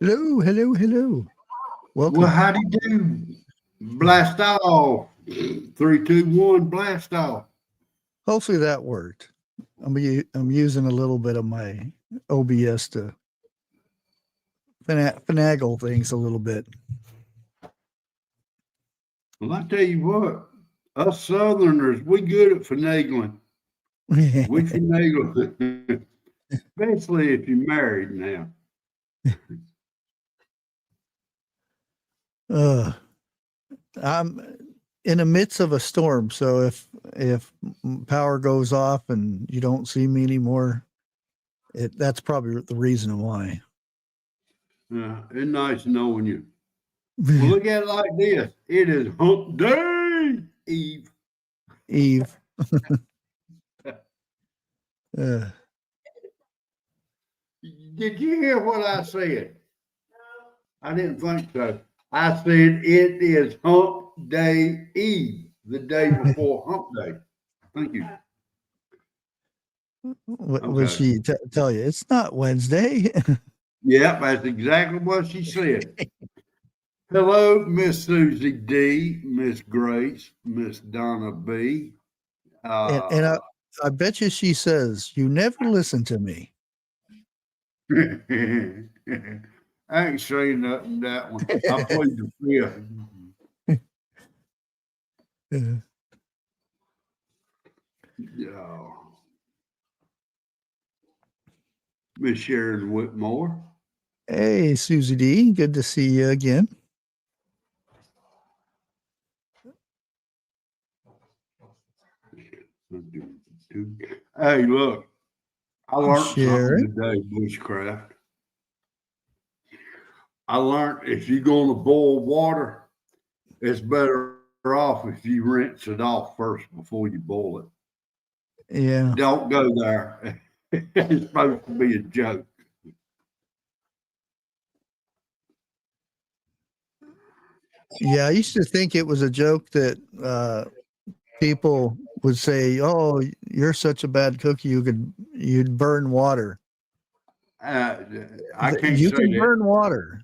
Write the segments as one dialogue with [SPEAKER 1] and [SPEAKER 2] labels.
[SPEAKER 1] Hello, hello, hello.
[SPEAKER 2] Well,
[SPEAKER 1] Welcome.
[SPEAKER 2] how do you do? Blast off. 3, 2, 1, blast off.
[SPEAKER 1] Hopefully that worked. I'm using a little bit of my OBS to finagle things a little bit.
[SPEAKER 2] Well, I tell you what, us Southerners, we good at finagling. We finagle, especially if you're married now.
[SPEAKER 1] I'm in the midst of a storm, so if power goes off and you don't see me anymore, that's probably the reason why.
[SPEAKER 2] It's nice knowing you. Well, look at it like this. It is hump day, Eve.
[SPEAKER 1] Eve.
[SPEAKER 2] Did you hear what I said? I didn't think so. I said it is hump day Eve, the day before hump day. Thank you.
[SPEAKER 1] What
[SPEAKER 2] Okay.
[SPEAKER 1] was she tell you? It's not Wednesday.
[SPEAKER 2] Yep, that's exactly what she said. Hello, Miss Susie D, Miss Grace, Miss Donna B.
[SPEAKER 1] And I bet you she says, "You never listen to me."
[SPEAKER 2] I ain't saying nothing that one. I played the fifth. Yeah. Miss Sharon Whitmore.
[SPEAKER 1] Hey, Susie D, good to see you again.
[SPEAKER 2] Hey, look, I learned
[SPEAKER 1] Sharon.
[SPEAKER 2] something today, Bushcraft. I learned if you're going to boil water, it's better off if you rinse it off first before you boil it.
[SPEAKER 1] Yeah.
[SPEAKER 2] Don't go there. It's supposed to be a joke.
[SPEAKER 1] Yeah, I used to think it was a joke that people would say, "Oh, you're such a bad cook, you'd burn water."
[SPEAKER 2] I can't
[SPEAKER 1] You
[SPEAKER 2] say
[SPEAKER 1] can
[SPEAKER 2] that.
[SPEAKER 1] burn water.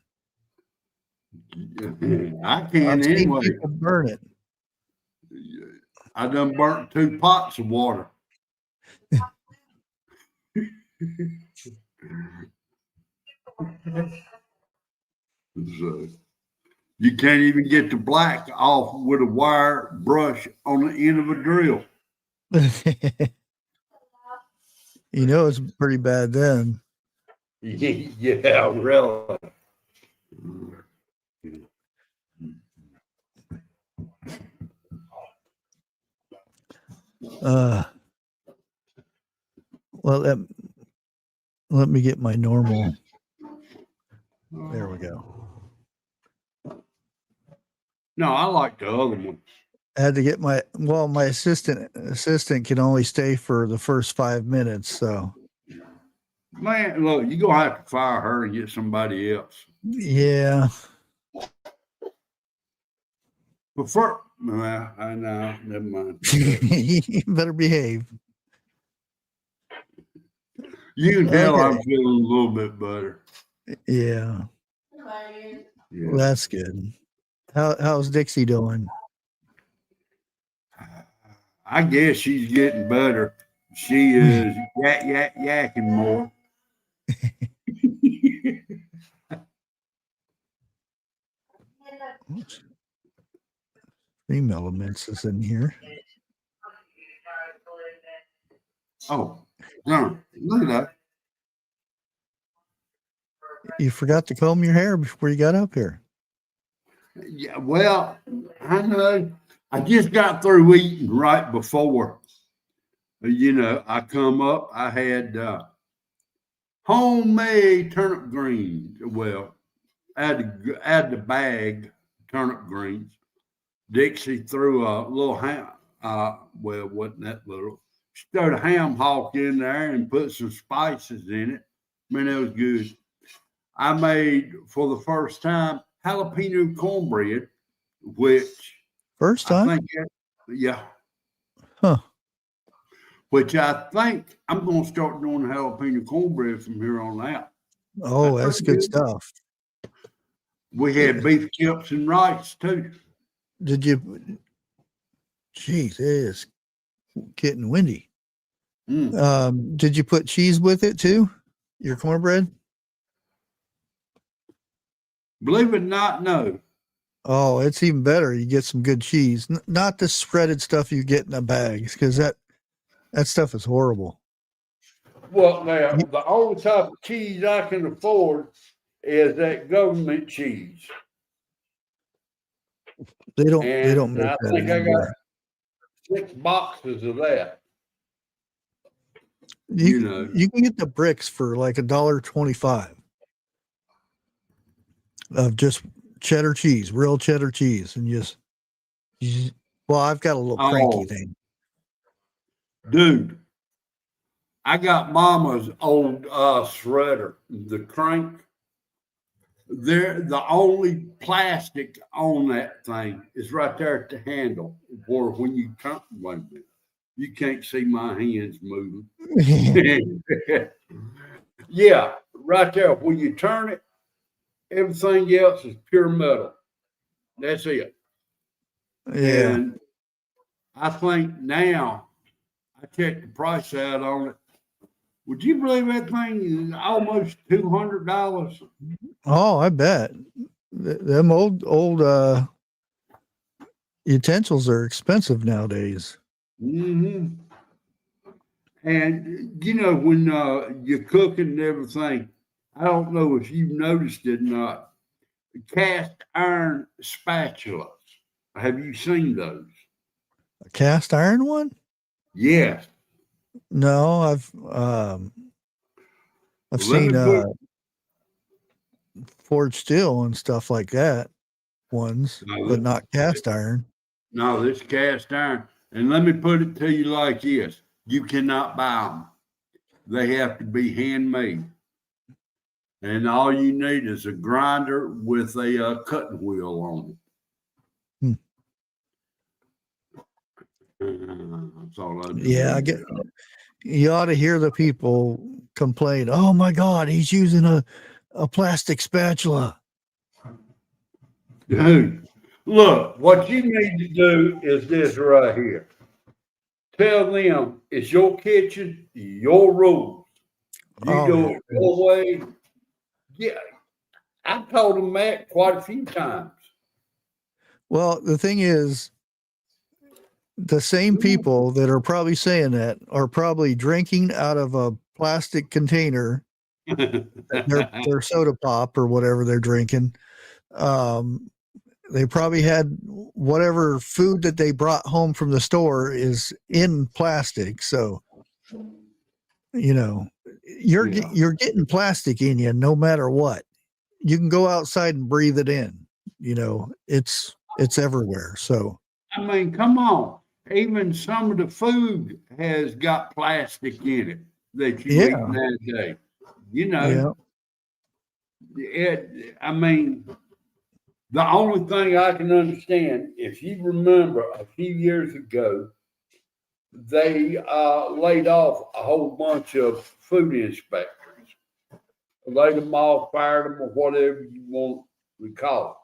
[SPEAKER 2] I can
[SPEAKER 1] I've seen
[SPEAKER 2] anyway.
[SPEAKER 1] people burn it.
[SPEAKER 2] I done burnt 2 pots of water. So, you can't even get the black off with a wire brush on the end of a drill.
[SPEAKER 1] It's pretty bad then.
[SPEAKER 2] Yeah, really.
[SPEAKER 1] Well, let me get my normal. There we go.
[SPEAKER 2] No, I like the other one.
[SPEAKER 1] I had to get my assistant can only stay for the first 5 minutes, so
[SPEAKER 2] Man, look, you're gonna have to fire her and get somebody else.
[SPEAKER 1] yeah.
[SPEAKER 2] But first, I know, never mind.
[SPEAKER 1] You better behave.
[SPEAKER 2] You can tell
[SPEAKER 1] Okay.
[SPEAKER 2] I'm feeling a little bit better.
[SPEAKER 1] Yeah.
[SPEAKER 2] Yeah.
[SPEAKER 1] Well, that's good. How's Dixie doing?
[SPEAKER 2] I guess she's getting better. She is yakking more.
[SPEAKER 1] Oops. Stream Elements is in here.
[SPEAKER 2] Oh, no, look at that.
[SPEAKER 1] You forgot to comb your hair before you got up here.
[SPEAKER 2] Yeah, well, I know. I just got through eating right before. I come up. I had homemade turnip greens. Well, add the bag turnip greens. Dixie threw a little ham. Well, wasn't that little? She threw a ham hock in there and put some spices in it. Man, that was good. I made for the first time jalapeno cornbread, which
[SPEAKER 1] First
[SPEAKER 2] I
[SPEAKER 1] time?
[SPEAKER 2] think, yeah,
[SPEAKER 1] Huh.
[SPEAKER 2] which I think I'm going to start doing jalapeno cornbread from here on out.
[SPEAKER 1] Oh, that's good stuff.
[SPEAKER 2] We had beef chips and rice too.
[SPEAKER 1] Did you? Geez, it is getting windy. Did you put cheese with it too? Your cornbread?
[SPEAKER 2] Believe it or not, no.
[SPEAKER 1] Oh, it's even better. You get some good cheese, not the shredded stuff you get in the bags, because that stuff is horrible.
[SPEAKER 2] Well, now the only type of cheese I can afford is that government cheese.
[SPEAKER 1] They don't make
[SPEAKER 2] I
[SPEAKER 1] that
[SPEAKER 2] think
[SPEAKER 1] anymore.
[SPEAKER 2] I got 6 boxes of that.
[SPEAKER 1] You can get the bricks for like $1.25 of just cheddar cheese, real cheddar cheese, and well, I've got a little cranky thing.
[SPEAKER 2] Dude, I got Mama's old shredder, the crank. The only plastic on that thing is right there at the handle, where when you turn, wait a minute, you can't see my hands moving. Yeah, right there. When you turn it, everything else is pure metal. That's it.
[SPEAKER 1] Yeah.
[SPEAKER 2] And I think now, I checked the price out on it. Would you believe that thing is almost $200?
[SPEAKER 1] Oh, I bet. Them old utensils are expensive nowadays.
[SPEAKER 2] Mm-hmm. And when you're cooking and everything, I don't know if you've noticed it or not. Cast iron spatulas. Have you seen those?
[SPEAKER 1] A cast iron one?
[SPEAKER 2] Yes.
[SPEAKER 1] No, I've seen forged steel and stuff like that ones, but not cast iron.
[SPEAKER 2] No, this cast iron. And let me put it to you like this. You cannot buy them. They have to be handmade. And all you need is a grinder with a cutting wheel on it. That's all I do.
[SPEAKER 1] Yeah, you ought to hear the people complain, oh my God, he's using a plastic spatula.
[SPEAKER 2] Dude, look, what you need to do is this right here. Tell them it's your kitchen, your rules. You do it your way. Yeah, I've told them that quite a few times.
[SPEAKER 1] Well, the thing is, the same people that are probably saying that are probably drinking out of a plastic container, their soda pop or whatever they're drinking. They probably had whatever food that they brought home from the store is in plastic. So, you're getting plastic in you no matter what. You can go outside and breathe it in. It's everywhere. So,
[SPEAKER 2] I mean, come on. Even some of the food has got plastic in it that you eat nowadays. I mean, the only thing I can understand, if you remember a few years ago, they laid off a whole bunch of food inspectors. Laid them off, fired them, or whatever you want to call it.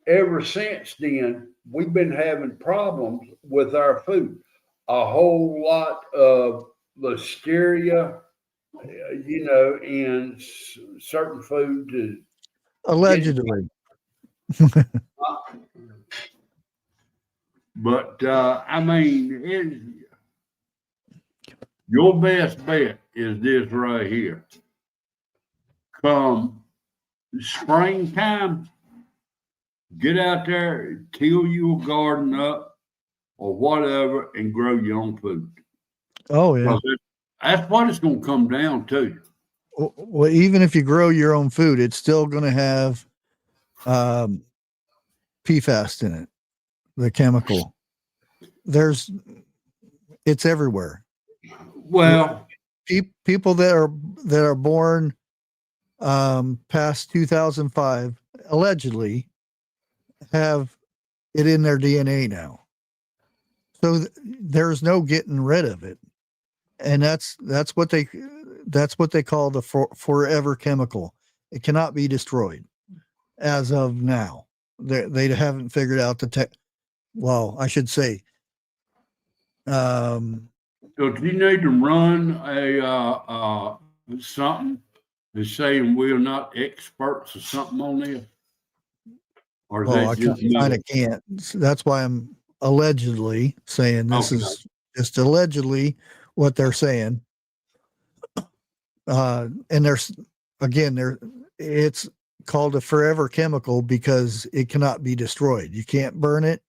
[SPEAKER 2] Ever since then, we've been having problems with our food. A whole lot of listeria, in certain foods.
[SPEAKER 1] Allegedly.
[SPEAKER 2] But I mean, your best bet is this right here. Come springtime, get out there, till your garden up or whatever, and grow your own food.
[SPEAKER 1] Oh, yeah.
[SPEAKER 2] That's what it's going to come down to.
[SPEAKER 1] Well, even if you grow your own food, it's still going to have PFAS in it, the chemical. It's everywhere.
[SPEAKER 2] Well,
[SPEAKER 1] people that are born past 2005 allegedly have it in their DNA now. So there's no getting rid of it. And that's what they call the forever chemical. It cannot be destroyed. as of now. They haven't figured out the tech. Well, I should say,
[SPEAKER 2] So do you need to run a something that's saying we're not experts or something on this? Or is
[SPEAKER 1] well, I
[SPEAKER 2] that just
[SPEAKER 1] kind
[SPEAKER 2] me?
[SPEAKER 1] of can't. So that's why I'm allegedly saying this
[SPEAKER 2] Okay.
[SPEAKER 1] is just allegedly what they're saying. And there's again, it's called a forever chemical because it cannot be destroyed. You can't burn it.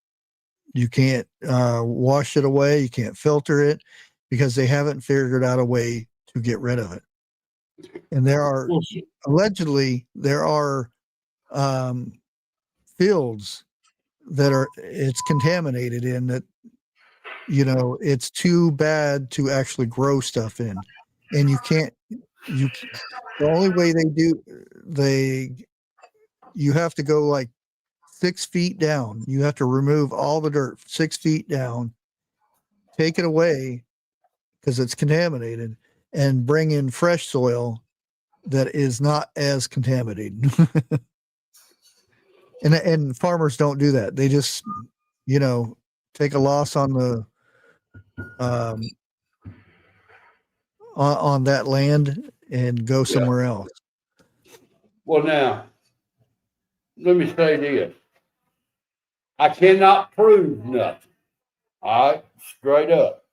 [SPEAKER 1] You can't wash it away. You can't filter it because they haven't figured out a way to get rid of it. And there are
[SPEAKER 2] Well,
[SPEAKER 1] allegedly there are fields that are it's contaminated in that it's too bad to actually grow stuff in, and you can't you the only way you have to go like 6 feet down. You have to remove all the dirt 6 feet down, take it away because it's contaminated, and bring in fresh soil that is not as contaminated. And farmers don't do that. They just take a loss on the um, on that land and go
[SPEAKER 2] yeah.
[SPEAKER 1] somewhere else.
[SPEAKER 2] Well, now, let me say this. I cannot prove nothing. All right, straight up.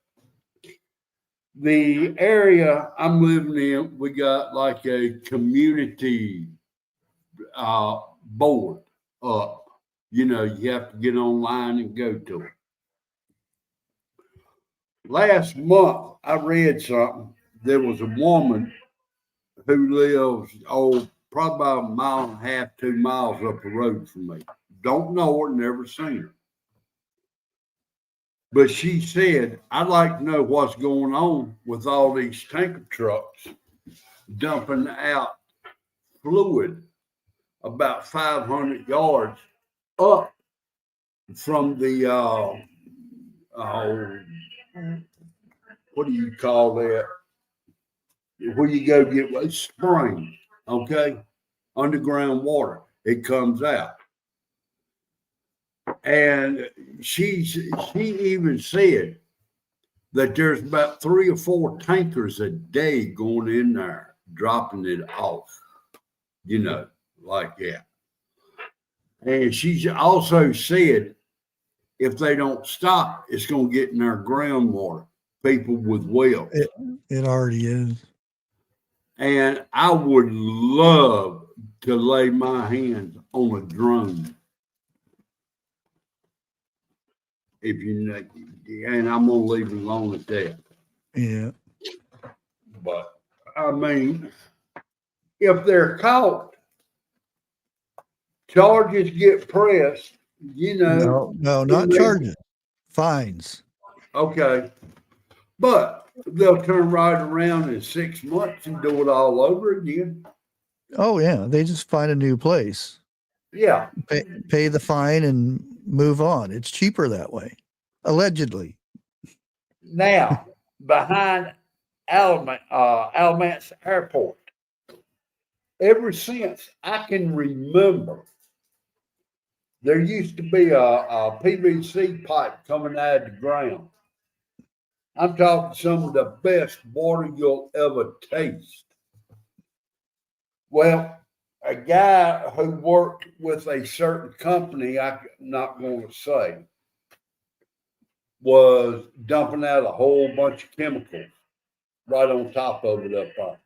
[SPEAKER 2] The area I'm living in, we got like a community board up. You have to get online and go to it. Last month, I read something. There was a woman who lives, probably about a mile and a half, 2 miles up the road from me. Don't know her, never seen her. But she said, I'd like to know what's going on with all these tanker trucks dumping out fluid about 500 yards up from the, what do you call that? Where you go get spring, okay? Underground water. It comes out. And she even said that there's about 3 or 4 tankers a day going in there, dropping it off, like that. And she also said if they don't stop, it's going to get in our groundwater, people with wells.
[SPEAKER 1] It already is.
[SPEAKER 2] And I would love to lay my hands on a drone. If and I'm going to leave it alone at that.
[SPEAKER 1] Yeah.
[SPEAKER 2] But, I mean, if they're caught, charges get pressed,
[SPEAKER 1] No, not charges, fines.
[SPEAKER 2] Okay. But they'll turn right around in 6 months and do it all over again.
[SPEAKER 1] Oh yeah, they just find a new place.
[SPEAKER 2] Yeah.
[SPEAKER 1] Pay the fine and move on. It's cheaper that way, allegedly.
[SPEAKER 2] Now, behind Alamance Airport, ever since I can remember, there used to be a PVC pipe coming out of the ground. I'm talking some of the best water you'll ever taste. Well, a guy who worked with a certain company, I'm not going to say, was dumping out a whole bunch of chemicals right on top of it up there.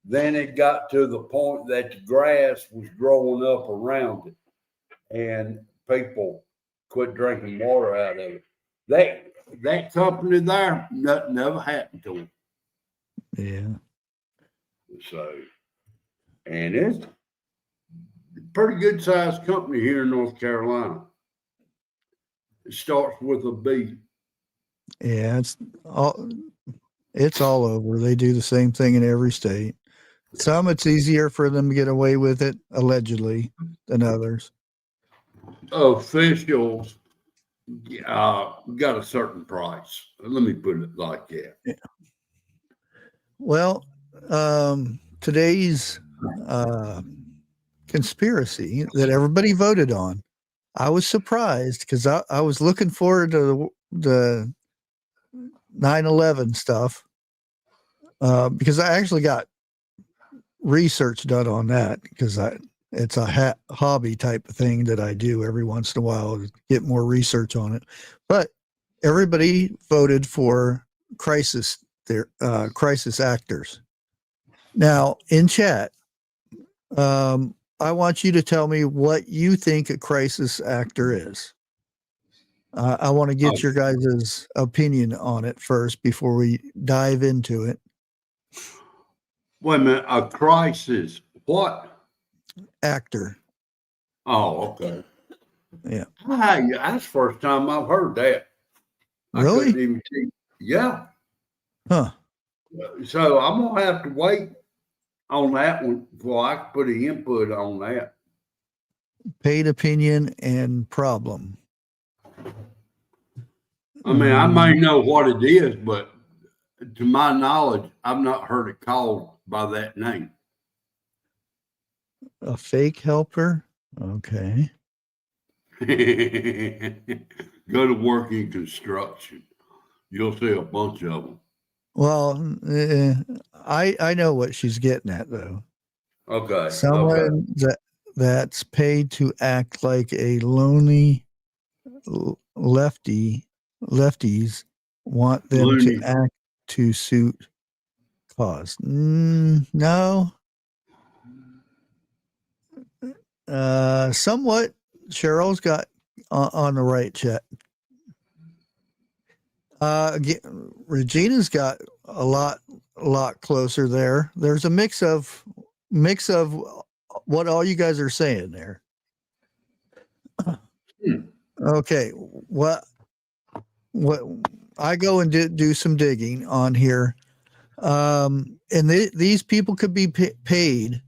[SPEAKER 2] Then it got to the point that the grass was growing up around it, and people quit drinking water out of it. That company there, nothing ever happened to them.
[SPEAKER 1] Yeah.
[SPEAKER 2] So, and it's a pretty good sized company here in North Carolina. It starts with a B.
[SPEAKER 1] Yeah, it's all over. They do the same thing in every state. Some it's easier for them to get away with it, allegedly, than others.
[SPEAKER 2] Officials got a certain price. Let me put it like that.
[SPEAKER 1] Yeah. Well, today's conspiracy that everybody voted on. I was surprised because I was looking forward to the 9/11 stuff because I actually got research done on that because it's a hobby type of thing that I do every once in a while to get more research on it. But everybody voted for crisis actors. Now in chat, I want you to tell me what you think a crisis actor is. I want to get your guys' opinion on it first before we dive into it.
[SPEAKER 2] Wait a minute, a crisis. What?
[SPEAKER 1] Actor.
[SPEAKER 2] Oh, okay.
[SPEAKER 1] Yeah.
[SPEAKER 2] Hey, that's the first time I've heard that.
[SPEAKER 1] Really?
[SPEAKER 2] I couldn't even see. Yeah.
[SPEAKER 1] Huh.
[SPEAKER 2] So I'm gonna have to wait on that one before I can put an input on that.
[SPEAKER 1] Paid opinion and problem.
[SPEAKER 2] I mean, I may know what it is, but to my knowledge, I've not heard it called by that name.
[SPEAKER 1] A fake helper. Okay.
[SPEAKER 2] Go to work in construction. You'll see a bunch of them.
[SPEAKER 1] Well, I know what she's getting at though.
[SPEAKER 2] Okay.
[SPEAKER 1] Someone that's paid to act like a lonely lefties want them to act to suit cause. No. Somewhat. Cheryl's got on the right chat. Regina's got a lot closer there. There's a mix of what all you guys are saying there. Okay, what I go and do some digging on here, and these people could be paid.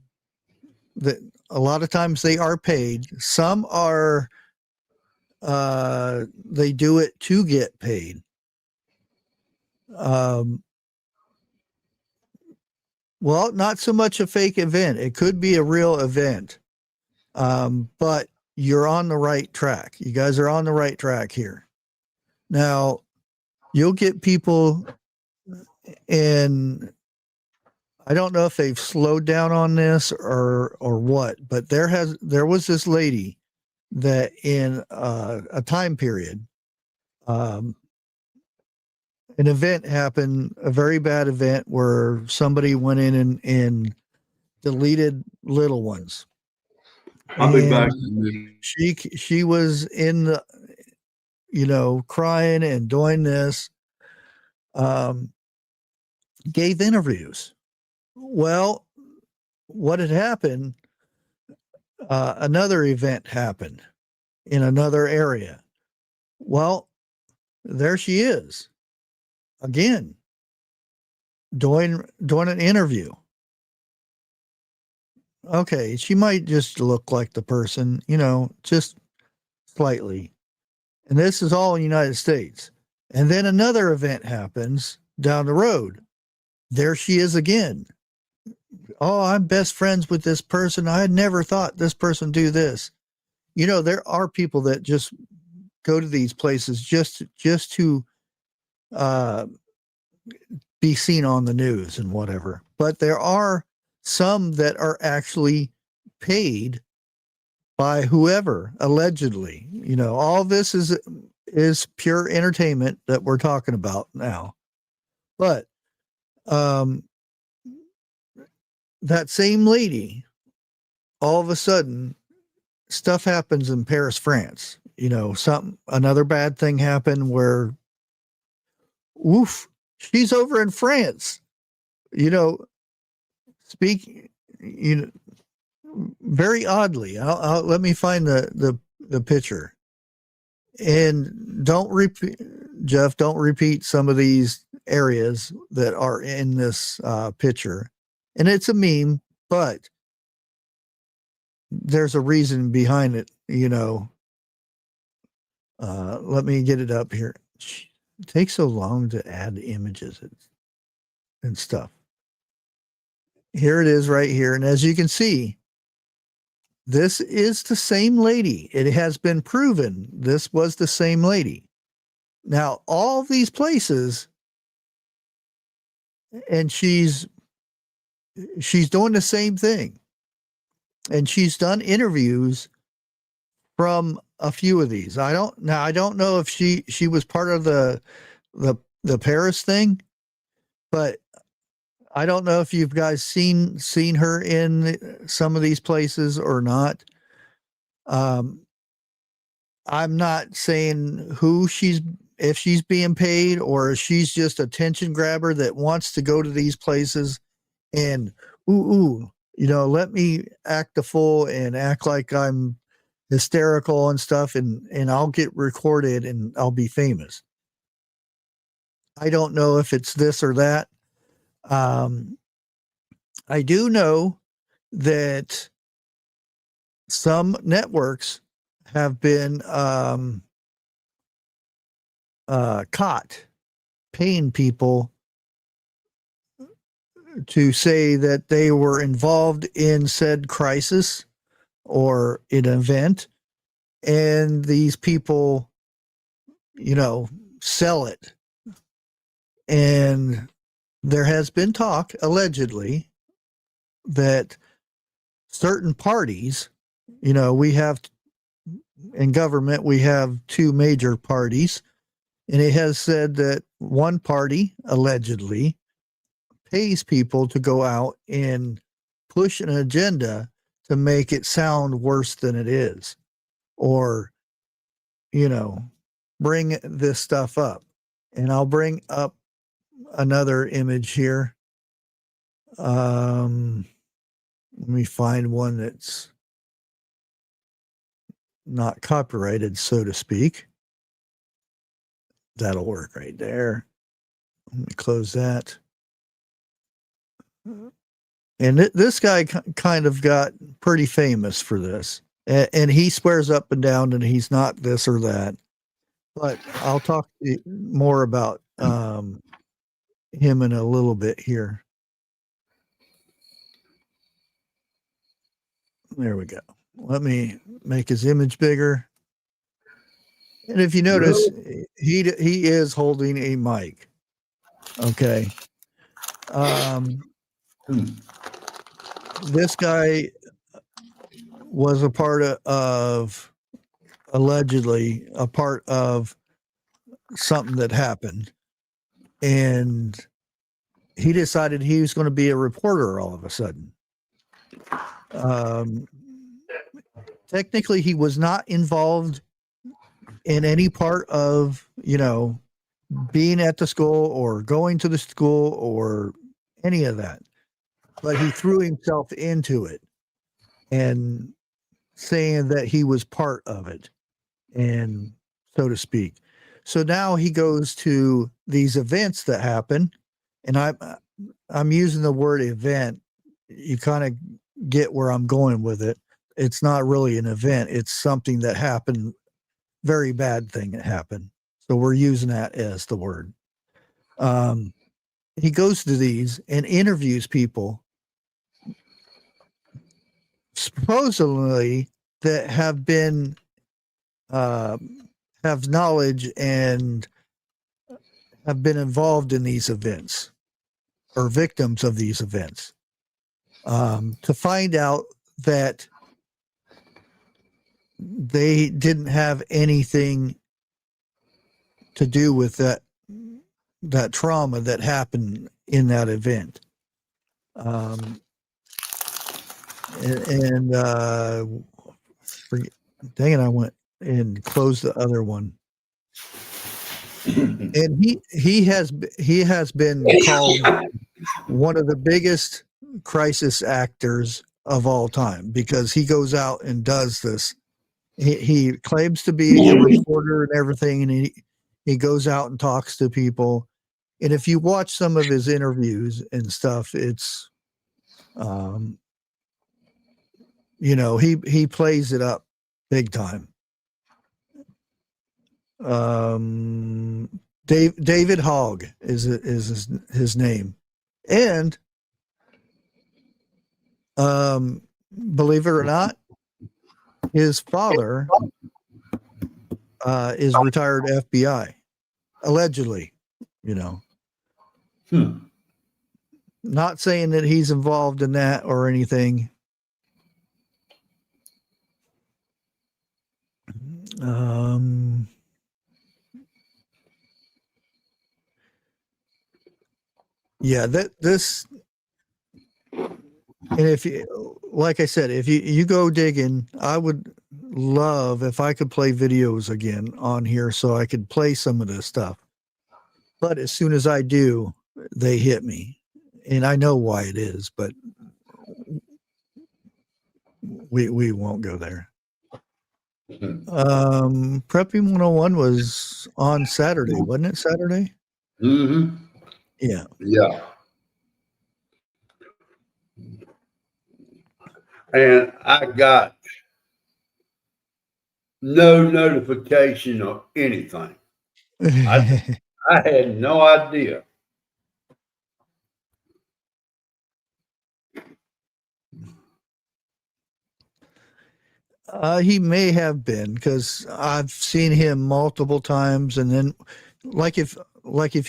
[SPEAKER 1] That a lot of times they are paid. Some are they do it to get paid. Well, not so much a fake event. It could be a real event. But you're on the right track. You guys are on the right track here. Now, you'll get people in, I don't know if they've slowed down on this or what, but there was this lady that in a time period, an event happened, a very bad event where somebody went in and deleted little ones.
[SPEAKER 2] I'll be back.
[SPEAKER 1] She was in the, crying and doing this, gave interviews. Well, what had happened, another event happened in another area. Well, there she is again, doing an interview. Okay, she might just look like the person, just slightly. And this is all in the United States. And then another event happens down the road. There she is again. Oh, I'm best friends with this person. I had never thought this person do this. There are people that just go to these places just to be seen on the news and whatever. But there are some that are actually paid by whoever, allegedly. All this is pure entertainment that we're talking about now. But that same lady, all of a sudden, stuff happens in Paris, France. Another bad thing happened where, she's over in France. Very oddly. I'll let me find the picture. And don't repeat, Jeff. Don't repeat some of these areas that are in this picture. And it's a meme, but there's a reason behind it. Let me get it up here. It takes so long to add images and stuff. Here it is right here. And as you can see, this is the same lady. It has been proven this was the same lady. Now, all these places, and she's doing the same thing. And she's done interviews from a few of these. I don't know if she was part of the Paris thing, but I don't know if you guys seen her in some of these places or not. I'm not saying if she's being paid or if she's just a attention grabber that wants to go to these places and let me act a fool and act like I'm hysterical and stuff, and I'll get recorded and I'll be famous. I don't know if it's this or that. I do know that some networks have been caught paying people to say that they were involved in said crisis or an event, and these people, sell it. And there has been talk, allegedly, that certain parties, we have in government, we have two major parties, and it has said that one party allegedly pays people to go out and push an agenda to make it sound worse than it is, or, bring this stuff up. And I'll bring up another image here. Let me find one that's not copyrighted, so to speak. That'll work right there. Let me close that. And this guy kind of got pretty famous for this. And he swears up and down that he's not this or that. But I'll talk more about him in a little bit here. There we go. Let me make his image bigger. And if you notice, he is holding a mic. Okay. This guy was allegedly a part of something that happened, and he decided he was going to be a reporter all of a sudden. Technically, he was not involved in any part of, being at the school or going to the school or any of that. But he threw himself into it and saying that he was part of it, and so to speak. So now he goes to these events that happen, and I'm using the word event. You kind of get where I'm going with it. It's not really an event. It's something that happened, very bad thing that happened. So we're using that as the word. He goes to these and interviews people supposedly that have been have knowledge and have been involved in these events or victims of these events, to find out that they didn't have anything to do with that trauma that happened in that event. Dang it, I went and closed the other one. And he has been called one of the biggest crisis actors of all time, because he goes out and does this. He claims to be a reporter and everything, and he goes out and talks to people. And if you watch some of his interviews and stuff, it's he plays it up big time. David Hogg is his name. And believe it or not, his father is retired FBI, allegedly, you know. Not saying that he's involved in that or anything. Yeah, this, and if you, like I said, if you go digging, I would love if I could play videos again on here so I could play some of this stuff. But as soon as I do, they hit me, and I know why it is, but we won't go there. Prepping 101 was on Saturday, wasn't it? Saturday?
[SPEAKER 2] Mm-hmm.
[SPEAKER 1] Yeah.
[SPEAKER 2] Yeah. And I got no notification of anything. I had no idea.
[SPEAKER 1] He may have been, because I've seen him multiple times, and then like if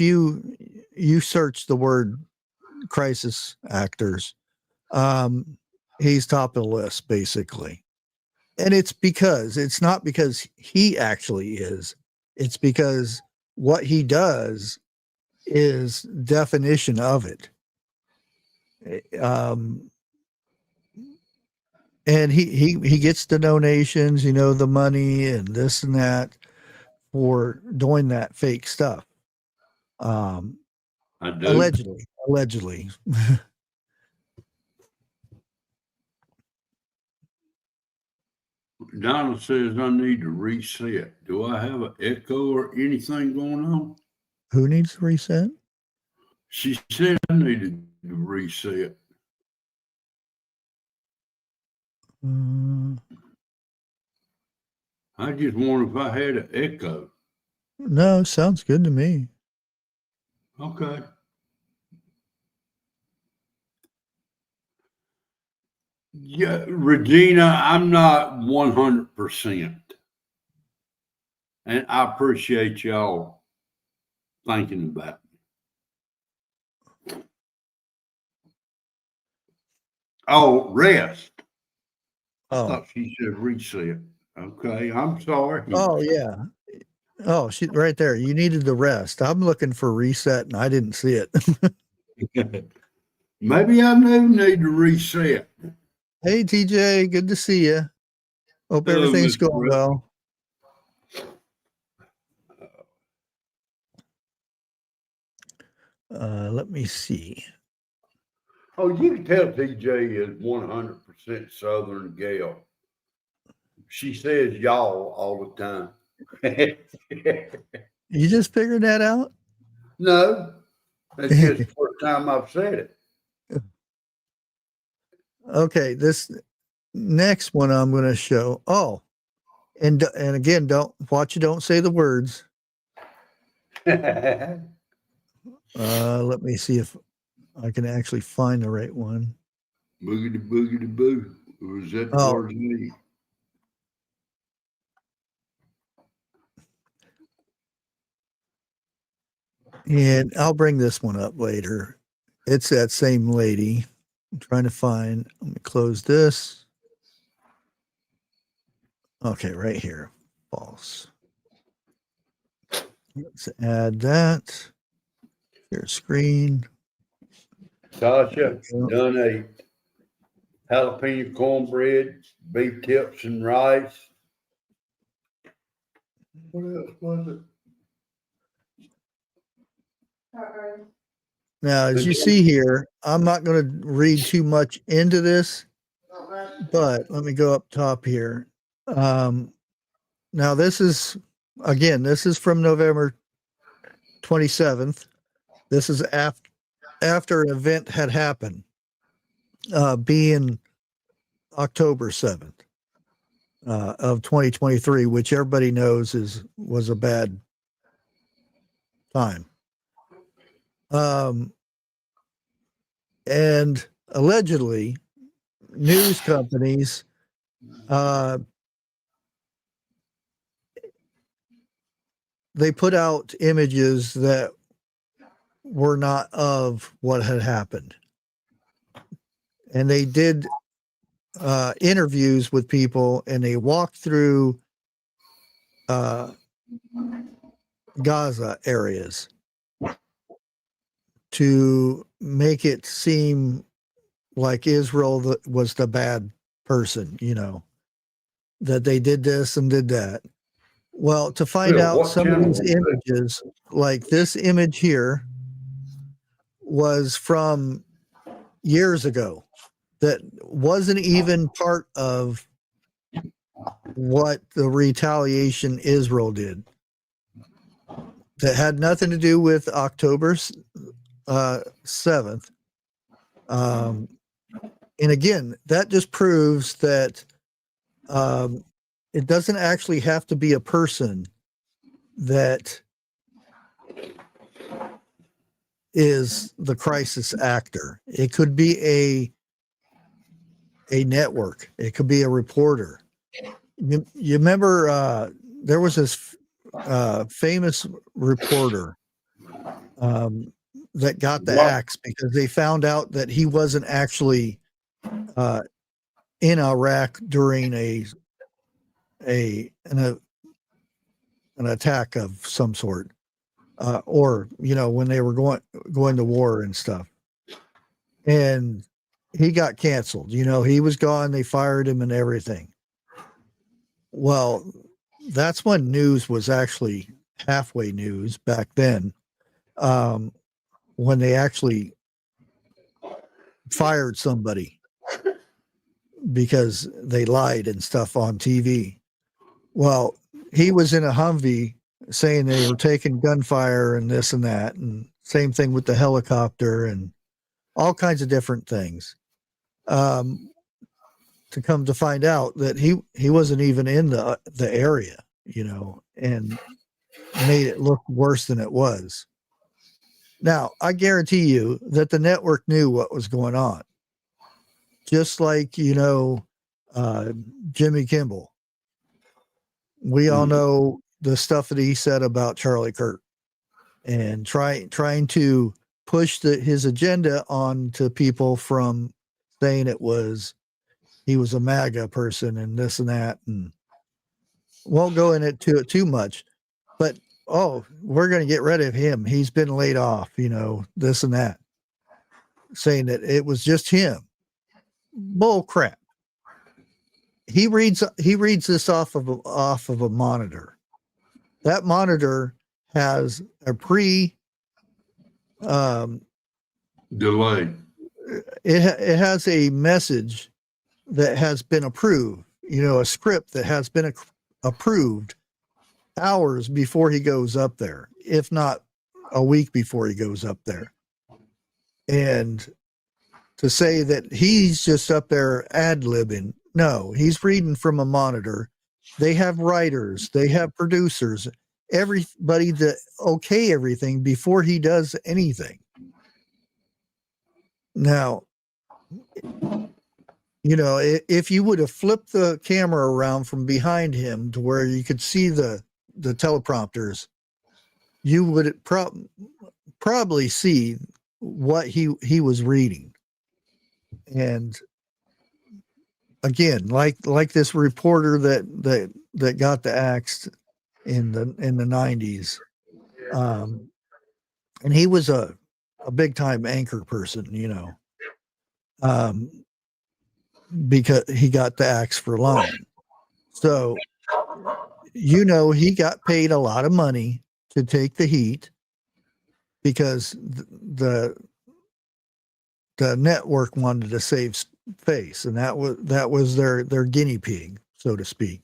[SPEAKER 1] you search the word crisis actors, he's top of the list basically. And it's not because he actually is, it's because what he does is definition of it. And he gets the donations, you know, the money and this and that for doing that fake stuff.
[SPEAKER 2] I do.
[SPEAKER 1] Allegedly.
[SPEAKER 2] Donna says I need to reset. Do I have an echo or anything going on?
[SPEAKER 1] Who needs to reset?
[SPEAKER 2] She said I needed to reset. I just wonder if I had an echo.
[SPEAKER 1] No, sounds good to me.
[SPEAKER 2] Okay. Yeah, Regina, I'm not 100%. And I appreciate y'all thinking about me. Oh, rest. I thought she said reset. Okay, I'm sorry.
[SPEAKER 1] Oh, yeah. Oh, she right there. You needed the rest. I'm looking for reset and I didn't see it.
[SPEAKER 2] Maybe I do need to reset.
[SPEAKER 1] Hey, TJ, good to see you. Hope
[SPEAKER 2] Hello,
[SPEAKER 1] everything's
[SPEAKER 2] Mr.
[SPEAKER 1] going
[SPEAKER 2] Brett.
[SPEAKER 1] well. Let me see.
[SPEAKER 2] Oh, you can tell TJ is 100% Southern gal. She says y'all all the time.
[SPEAKER 1] You just figured that out?
[SPEAKER 2] No, that's just the first time I've said it.
[SPEAKER 1] Okay, this next one I'm going to show. Oh, and again, don't say the words. Let me see if I can actually find the right one.
[SPEAKER 2] Boogity boogity boo. Was that the word you need?
[SPEAKER 1] And I'll bring this one up later. It's that same lady. I'm trying to find. Let me close this. Okay, right here. False. Let's add that. Share screen.
[SPEAKER 2] Tasha, donate jalapeno cornbread, beef tips and rice. What else was it?
[SPEAKER 1] Now, as you see here, I'm not going to read too much into this, but let me go up top here. Now, this is from November 27th. This is after an event had happened, being October 7th of 2023, which everybody knows was a bad time. And allegedly, news companies they put out images that were not of what had happened. And they did interviews with people, and they walked through Gaza areas to make it seem like Israel was the bad person, you know, that they did this and did that. Well, to find
[SPEAKER 2] Phil,
[SPEAKER 1] out
[SPEAKER 2] what
[SPEAKER 1] some of
[SPEAKER 2] channel
[SPEAKER 1] these
[SPEAKER 2] was that?
[SPEAKER 1] images, like this image here, was from years ago, that wasn't even part of what the retaliation Israel did. That had nothing to do with October 7th. And again, that just proves that it doesn't actually have to be a person that is the crisis actor. It could be a network. It could be a reporter. You remember there was this famous reporter that got the
[SPEAKER 2] What?
[SPEAKER 1] axe because they found out that he wasn't actually in Iraq during an attack of some sort, or you know, when they were going to war and stuff. And he got canceled. You know, he was gone. They fired him and everything. Well, that's when news was actually halfway news back then, when they actually fired somebody because they lied and stuff on TV. Well, he was in a Humvee saying they were taking gunfire and this and that, and same thing with the helicopter and all kinds of different things. To come to find out that he wasn't even in the area, you know, and made it look worse than it was. Now, I guarantee you that the network knew what was going on. Just like, you know, Jimmy Kimball. We all know the stuff that he said about Charlie Kirk, and trying to push his agenda on to people from saying he was a MAGA person and this and that, and won't go into it too much. But we're going to get rid of him. He's been laid off, you know, this and that, saying that it was just him. Bull crap. He reads this off of a monitor. That monitor has a
[SPEAKER 2] delay.
[SPEAKER 1] It has a message that has been approved, you know, a script that has been approved hours before he goes up there, if not a week before he goes up there. And to say that he's just up there ad-libbing, no, he's reading from a monitor. They have writers, they have producers, everybody that okay everything before he does anything. Now, you know, if you would have flipped the camera around from behind him to where you could see the teleprompters, you would probably see what he was reading. And again, like this reporter that got the axe in the 90s, and he was a big time anchor person, you know, because he got the axe for lying. So, you know, he got paid a lot of money to take the heat because the network wanted to save face, and that was their guinea pig, so to speak.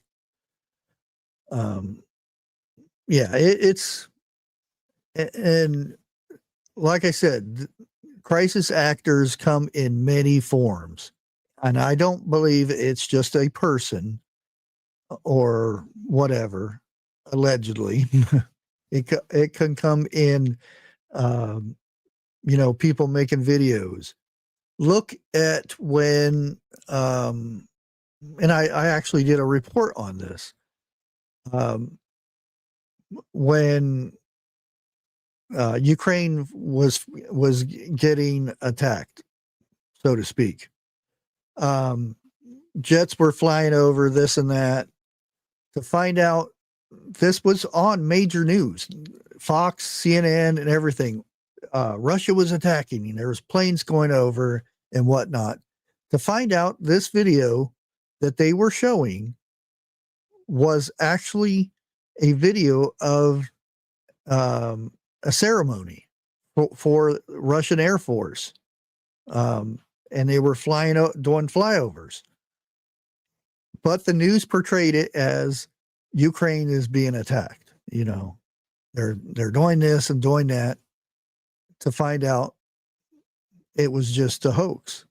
[SPEAKER 1] Yeah, it's, and like I said, crisis actors come in many forms, and I don't believe it's just a person or whatever, allegedly. It can come in, you know, people making videos. Look at when, and I actually did a report on this. when Ukraine was getting attacked, so to speak. Jets were flying over this and that to find out. This was on major news, Fox, CNN, and everything. Russia was attacking, and there was planes going over and whatnot. To find out this video that they were showing was actually a video of a ceremony for Russian Air Force. And they were doing flyovers. But the news portrayed it as Ukraine is being attacked. You know, they're doing this and doing that, to find out it was just a hoax.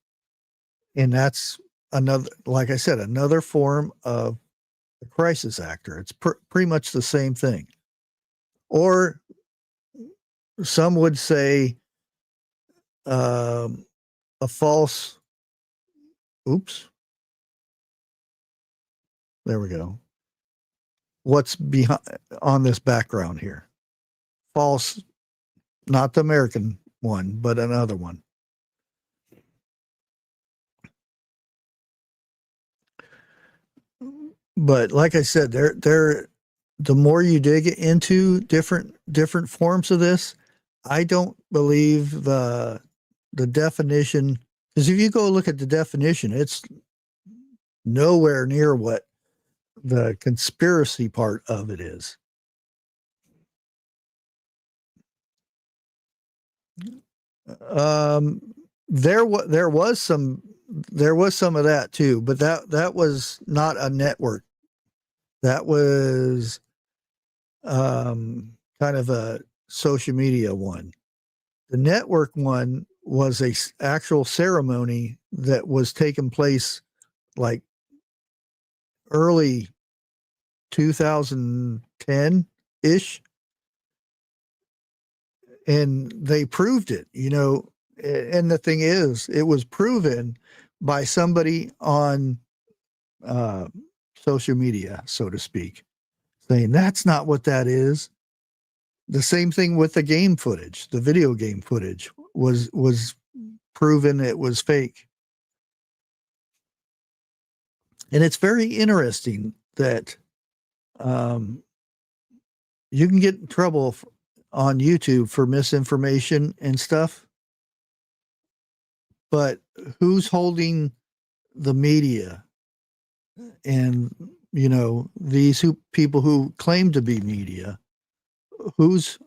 [SPEAKER 1] And that's another, like I said, another form of a crisis actor. It's pretty much the same thing. Or some would say a false, oops, there we go. What's behind on this background here? False, not the American one, but another one. But like I said, the more you dig into different forms of this, I don't believe the definition, because if you go look at the definition, it's nowhere near what the conspiracy part of it is. There was some of that too, but that was not a network. That was kind of a social media one. The network one was a actual ceremony that was taking place like early 2010-ish. And they proved it, you know. And the thing is, it was proven by somebody on social media, so to speak, saying that's not what that is. The same thing with the game footage. The video game footage was proven it was fake. And it's very interesting that you can get in trouble on YouTube for misinformation and stuff. But who's holding the media and, you know, these people who claim to be media? Who is,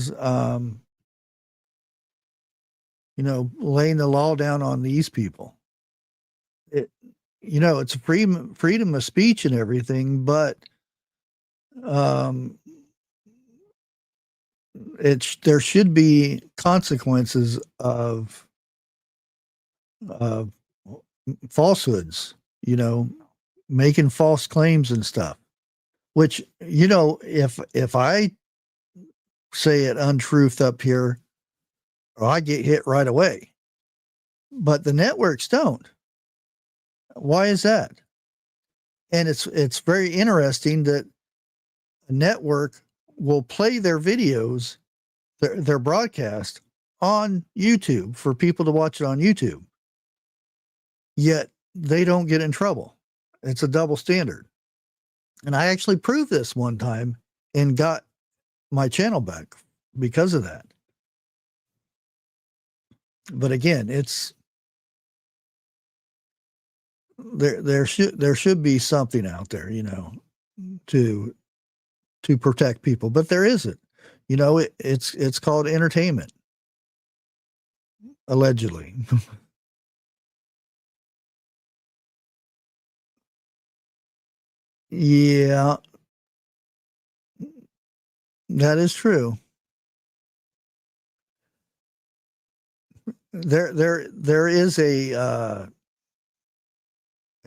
[SPEAKER 1] you know, laying the law down on these people? You know, it's freedom of speech and everything, but there should be consequences of falsehoods, you know, making false claims and stuff, which, you know, if I say an untruth up here, I get hit right away, but the networks don't. Why is that? And it's very interesting that a network will play their videos, their broadcast on YouTube for people to watch it on YouTube. Yet they don't get in trouble. It's a double standard. And I actually proved this one time and got my channel back because of that. But again, it's there should be something out there, you know, to protect people, but there isn't. You know, it's called entertainment, allegedly. Yeah, that is true. There is an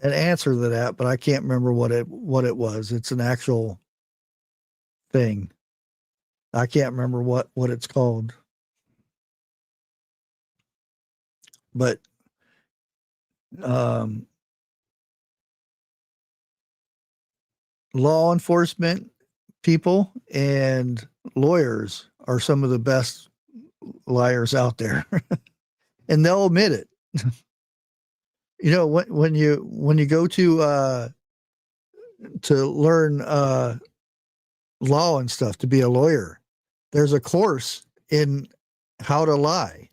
[SPEAKER 1] answer to that, but I can't remember what it was. It's an actual thing. I can't remember what it's called. But law enforcement people and lawyers are some of the best liars out there. And they'll admit it. You know, when you go to learn law and stuff to be a lawyer, there's a course in how to lie.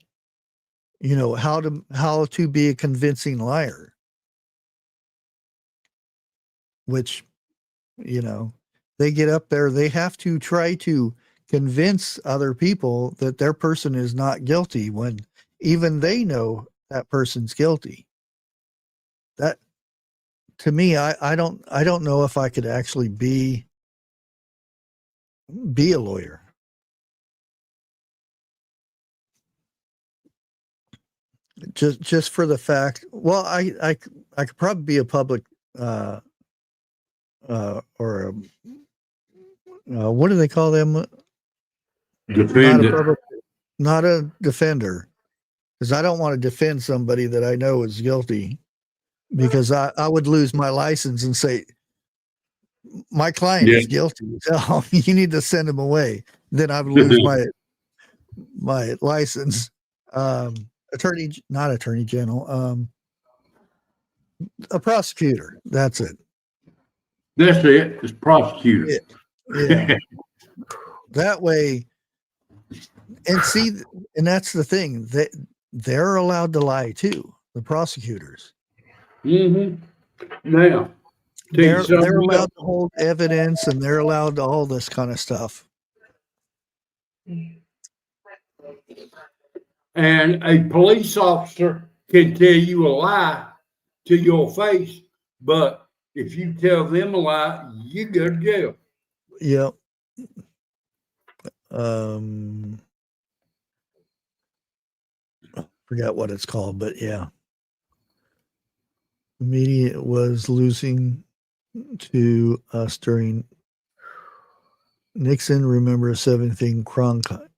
[SPEAKER 1] You know, how to be a convincing liar. Which, you know, they get up there, they have to try to convince other people that their person is not guilty when even they know that person's guilty. That, to me, I don't know if I could actually be a lawyer. Just for the fact, well, I could probably be a public or what do they call them?
[SPEAKER 2] Defendant.
[SPEAKER 1] Not a defender, because I don't want to defend somebody that I know is guilty, because I would lose my license and say my client is guilty. So you need to send him away. Then I would lose my license. Not attorney general, a prosecutor. That's it.
[SPEAKER 2] That's it. It's prosecutor.
[SPEAKER 1] Yeah. That way, and see, and that's the thing, that they're allowed to lie too, the prosecutors.
[SPEAKER 2] Mm-hmm. Now,
[SPEAKER 1] they're allowed to hold evidence, and they're allowed to all this kind of stuff.
[SPEAKER 2] And a police officer can tell you a lie to your face, but if you tell them a lie, you go to jail.
[SPEAKER 1] Yep. Forgot what it's called, but yeah. The media was losing to us during Nixon. Remember 17 Cronkite.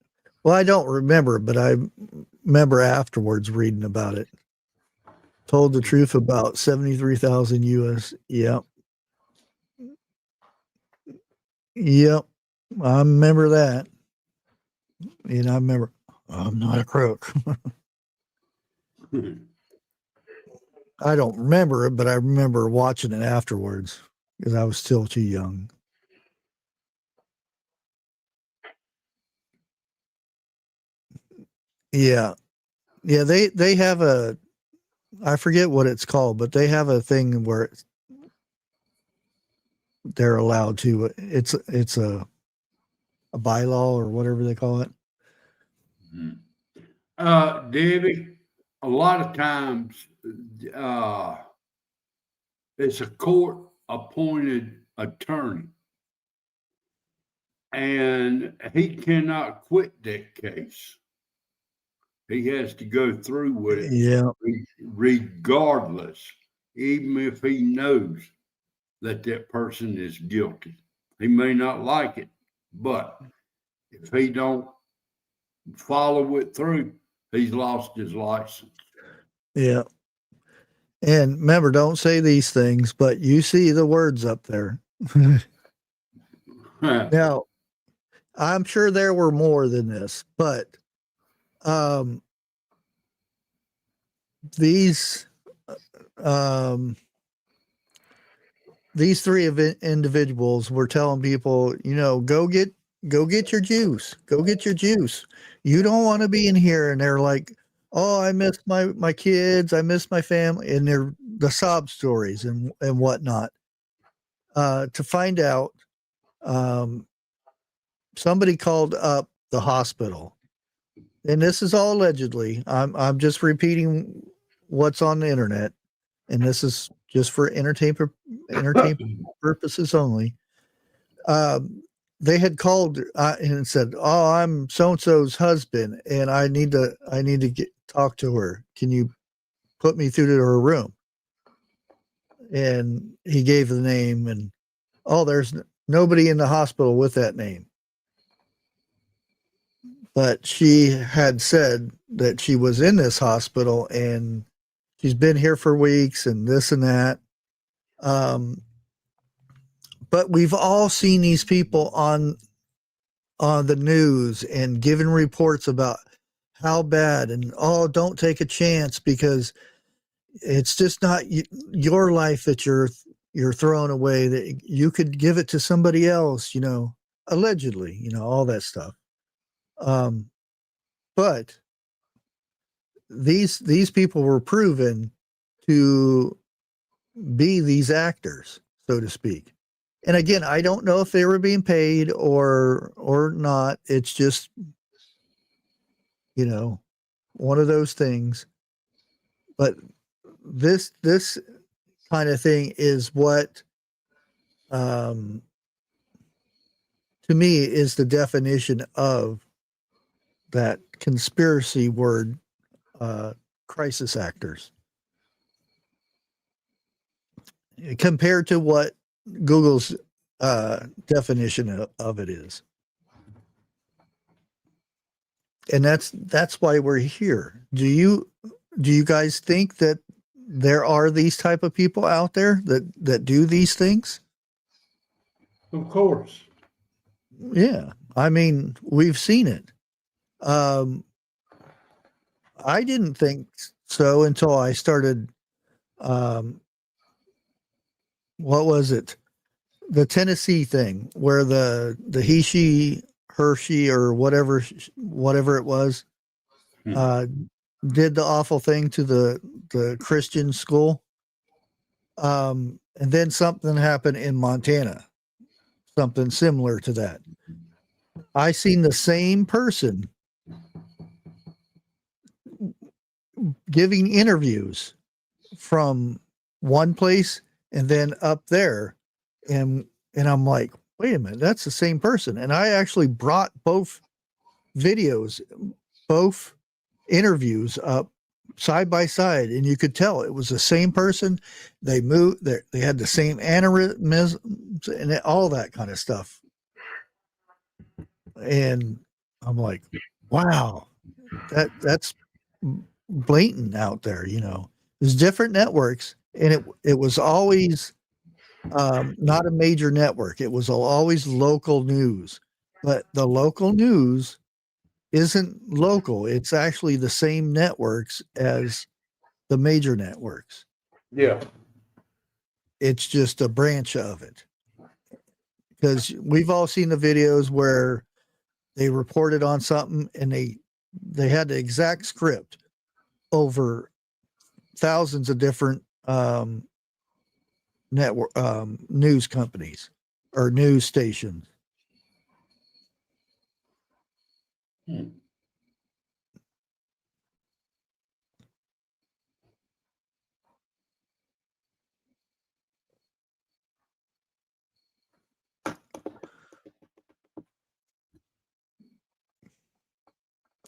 [SPEAKER 1] Well, I don't remember, but I remember afterwards reading about it. Told the truth about 73,000 US. Yep. Yep. I remember that. And I remember, I'm not a crook. I don't remember it, but I remember watching it afterwards because I was still too young. Yeah. Yeah, they have a, I forget what it's called, but they have a thing where they're allowed to, it's a bylaw or whatever they call it.
[SPEAKER 2] Debbie, a lot of times it's a court appointed attorney, and he cannot quit that case. He has to go through with it.
[SPEAKER 1] Yeah.
[SPEAKER 2] Regardless, even if he knows that that person is guilty. He may not like it, but if he don't follow it through, he's lost his license.
[SPEAKER 1] Yeah. And remember, don't say these things, but you see the words up there. Now, I'm sure there were more than this, but these three individuals were telling people, you know, go get your juice. Go get your juice. You don't want to be in here. And they're like, oh, I miss my kids. I miss my family. And they're the sob stories and whatnot. To find out, somebody called up the hospital, and this is all allegedly. I'm just repeating what's on the internet, and this is just for entertainment purposes only. They had called and said, "Oh, I'm so and so's husband, and I need to talk to her. Can you put me through to her room?" And he gave the name, and there's nobody in the hospital with that name. But she had said that she was in this hospital and she's been here for weeks and this and that. but we've all seen these people on the news and giving reports about how bad, and oh, don't take a chance because it's just not your life that you're throwing away, that you could give it to somebody else, allegedly, all that stuff. But these people were proven to be these actors, so to speak. And again, I don't know if they were being paid or not. It's just, one of those things. But this kind of thing is what, to me, is the definition of that conspiracy word, crisis actors, compared to what Google's definition of it is. And that's why we're here. Do you guys think that there are these type of people out there that do these things?
[SPEAKER 2] Of course.
[SPEAKER 1] Yeah. I mean, we've seen it. I didn't think so until I started, what was it? The Tennessee thing where the he, she, Hershey or whatever it was, did the awful thing to the Christian school. And then something happened in Montana, something similar to that. I seen the same person giving interviews from one place and then up there. And I'm like, wait a minute, that's the same person. And I actually brought both videos, both interviews up side by side, and you could tell it was the same person. They moved, they had the same aneurysms and all that kind of stuff. And I'm like, wow, that's blatant out there. There's different networks, and it was always not a major network. It was always local news, but the local news isn't local. It's actually the same networks as the major networks.
[SPEAKER 2] Yeah.
[SPEAKER 1] It's just a branch of it. Because we've all seen the videos where they reported on something and they had the exact script over thousands of different network news companies or news stations.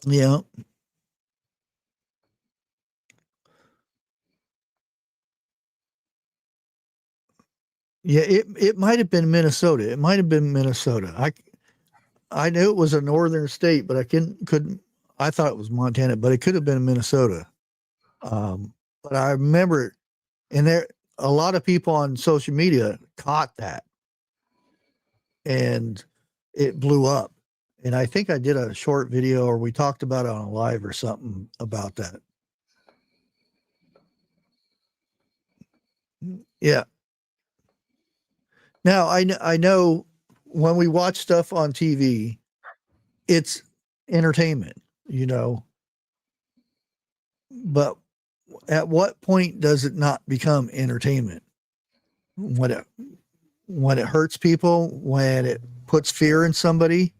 [SPEAKER 1] Yeah. Yeah, it might have been Minnesota. It might have been Minnesota. I knew it was a northern state, but I couldn't. I thought it was Montana, but it could have been Minnesota. But I remember, and there a lot of people on social media caught that, and it blew up. And I think I did a short video, or we talked about it on a live or something about that. Yeah. Now I know when we watch stuff on TV, it's entertainment, but at what point does it not become entertainment? When it hurts people, when it puts fear in somebody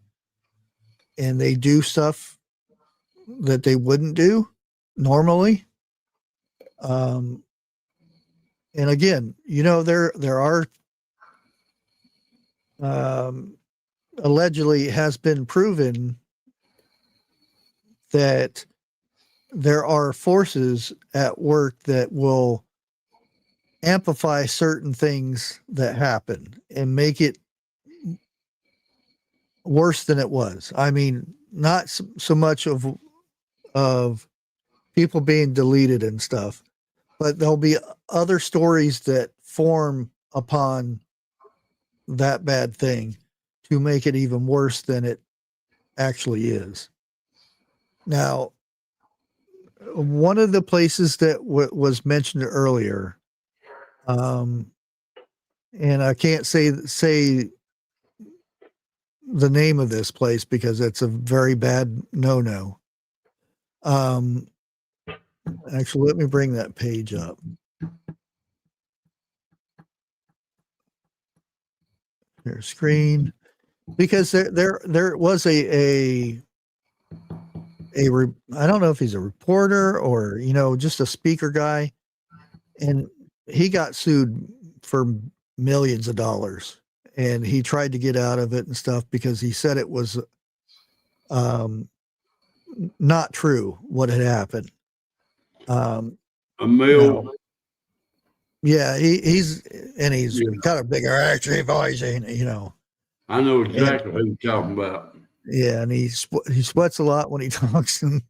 [SPEAKER 1] and they do stuff that they wouldn't do normally. And again, there are, allegedly has been proven that there are forces at work that will amplify certain things that happen and make it worse than it was. I mean, not so much of people being deleted and stuff, but there'll be other stories that form upon that bad thing to make it even worse than it actually is. Now, one of the places that was mentioned earlier, and I can't say the name of this place because it's a very bad no-no. Actually, let me bring that page up. Here, screen, because there was I don't know if he's a reporter or, you know, just a speaker guy, and he got sued for millions of dollars, and he tried to get out of it and stuff because he said it was not true what had happened.
[SPEAKER 2] A mill.
[SPEAKER 1] No. Yeah, he's
[SPEAKER 2] Yeah.
[SPEAKER 1] got a bigger accent voice, you know.
[SPEAKER 2] I know exactly who you're talking about.
[SPEAKER 1] Yeah, and he sweats a lot when he talks, and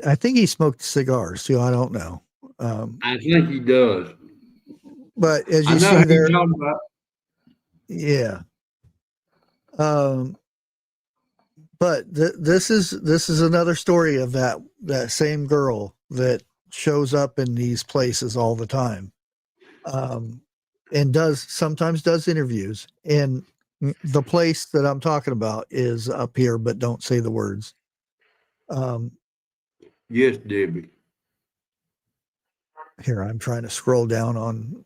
[SPEAKER 1] I think he smoked cigars too. I don't know.
[SPEAKER 2] I think he does.
[SPEAKER 1] But as
[SPEAKER 2] I
[SPEAKER 1] you
[SPEAKER 2] know
[SPEAKER 1] see
[SPEAKER 2] who
[SPEAKER 1] there,
[SPEAKER 2] you're talking about.
[SPEAKER 1] yeah. But this is another story of that same girl that shows up in these places all the time, and sometimes does interviews. And the place that I'm talking about is up here, but don't say the words.
[SPEAKER 2] Yes, Debbie.
[SPEAKER 1] Here, I'm trying to scroll down on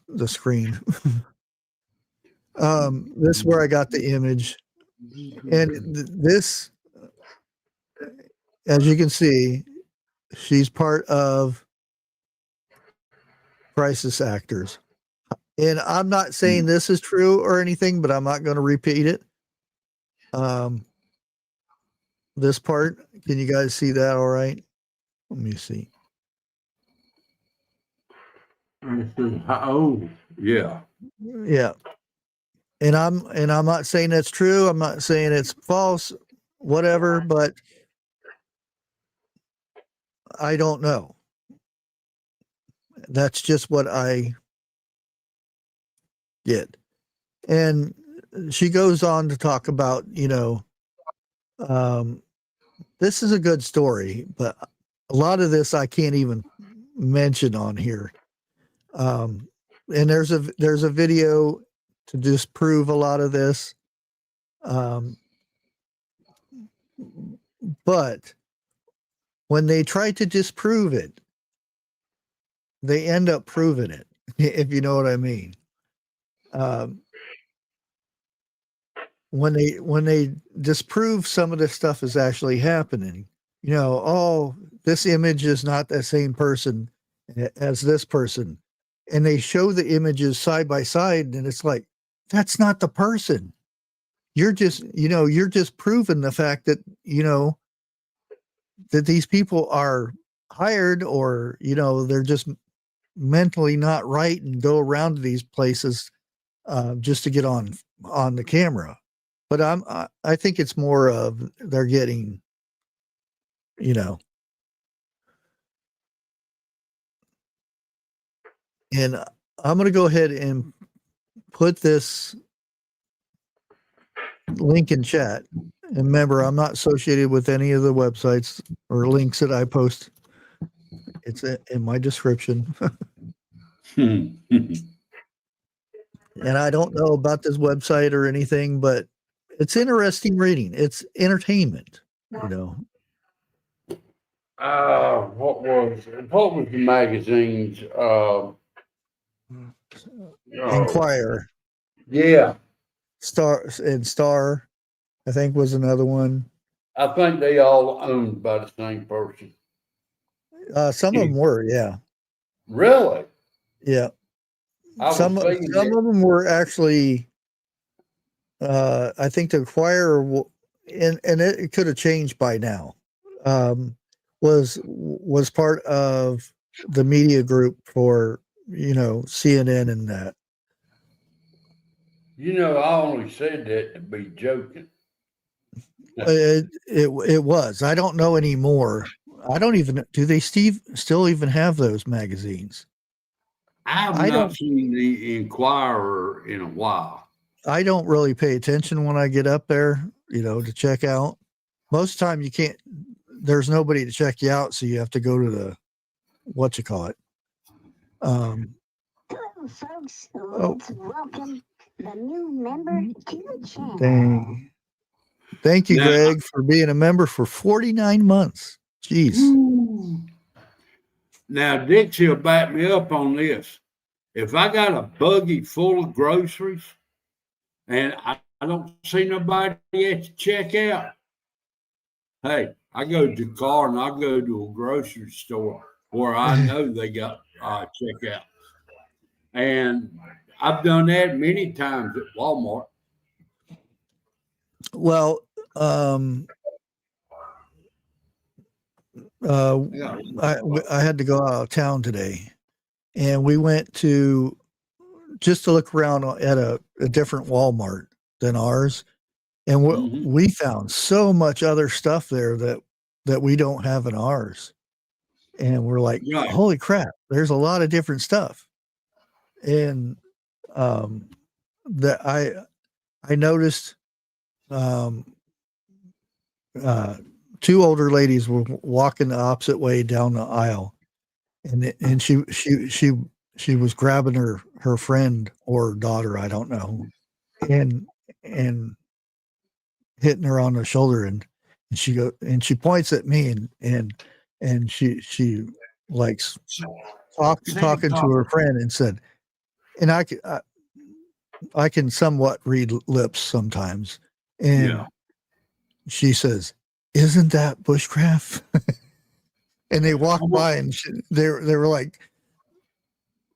[SPEAKER 1] the screen. This is where I got the image, and this, as you can see, she's part of Crisis Actors. And I'm not saying this is true or anything, but I'm not going to repeat it. This part, can you guys see that all right? Let me see.
[SPEAKER 2] Oh, yeah.
[SPEAKER 1] Yeah. And I'm not saying that's true. I'm not saying it's false, whatever, but I don't know. That's just what I get. And she goes on to talk about, you know, this is a good story, but a lot of this I can't even mention on here. And there's a video to disprove a lot of this. But when they try to disprove it, they end up proving it, if you know what I mean. When they disprove some of this stuff is actually happening, you know, oh, this image is not the same person as this person, and they show the images side by side, and it's like, that's not the person. You're just, you know, you're just proving the fact that, you know, that these people are hired, or, you know, they're just mentally not right and go around to these places just to get on the camera. But I think it's more of they're getting, you know, and I'm going to go ahead and put this link in chat. And remember, I'm not associated with any of the websites or links that I post. It's in my description. And I don't know about this website or anything, but it's interesting reading. It's entertainment, you know.
[SPEAKER 2] What was the magazines?
[SPEAKER 1] Inquirer,
[SPEAKER 2] Yeah,
[SPEAKER 1] Star, I think was another one.
[SPEAKER 2] I think they all owned by the same person.
[SPEAKER 1] Some of them were, yeah.
[SPEAKER 2] Really?
[SPEAKER 1] Yeah.
[SPEAKER 2] I
[SPEAKER 1] Some
[SPEAKER 2] was
[SPEAKER 1] of
[SPEAKER 2] thinking
[SPEAKER 1] them were actually, I think the Inquirer, and it could have changed by now, was part of the media group for, you know, CNN and that.
[SPEAKER 2] you know, I only said that to be joking.
[SPEAKER 1] It was. I don't know anymore. I don't even, do they still even have those magazines?
[SPEAKER 2] I've
[SPEAKER 1] I
[SPEAKER 2] not
[SPEAKER 1] don't
[SPEAKER 2] seen the Inquirer in a while.
[SPEAKER 1] I don't really pay attention when I get up there, to check out. Most of the time you can't, there's nobody to check you out. So you have to go to the, what you call it.
[SPEAKER 3] Hello, folks. Let's welcome the new member to the channel.
[SPEAKER 1] Dang. Thank you,
[SPEAKER 2] Now,
[SPEAKER 1] Greg, for being a member for 49 months. Jeez.
[SPEAKER 2] now Dixie will back me up on this. If I got a buggy full of groceries and I don't see nobody at the checkout, hey, I go to the car and I go to a grocery store where I know they got checkout. And I've done that many times at Walmart.
[SPEAKER 1] Well, I had to go out of town today, and we went to just to look around at a different Walmart than ours, and we found so much other stuff there that we don't have in ours, and we're like,
[SPEAKER 2] Right.
[SPEAKER 1] holy crap, there's a lot of different stuff. And that I noticed two older ladies were walking the opposite way down the aisle, and she was grabbing her friend or daughter, I don't know, and hitting her on the shoulder, and she points at me, and she likes talking to her friend, and said, and I can somewhat read lips sometimes, and she says, "Isn't that bushcraft?" And they walked by, and they were like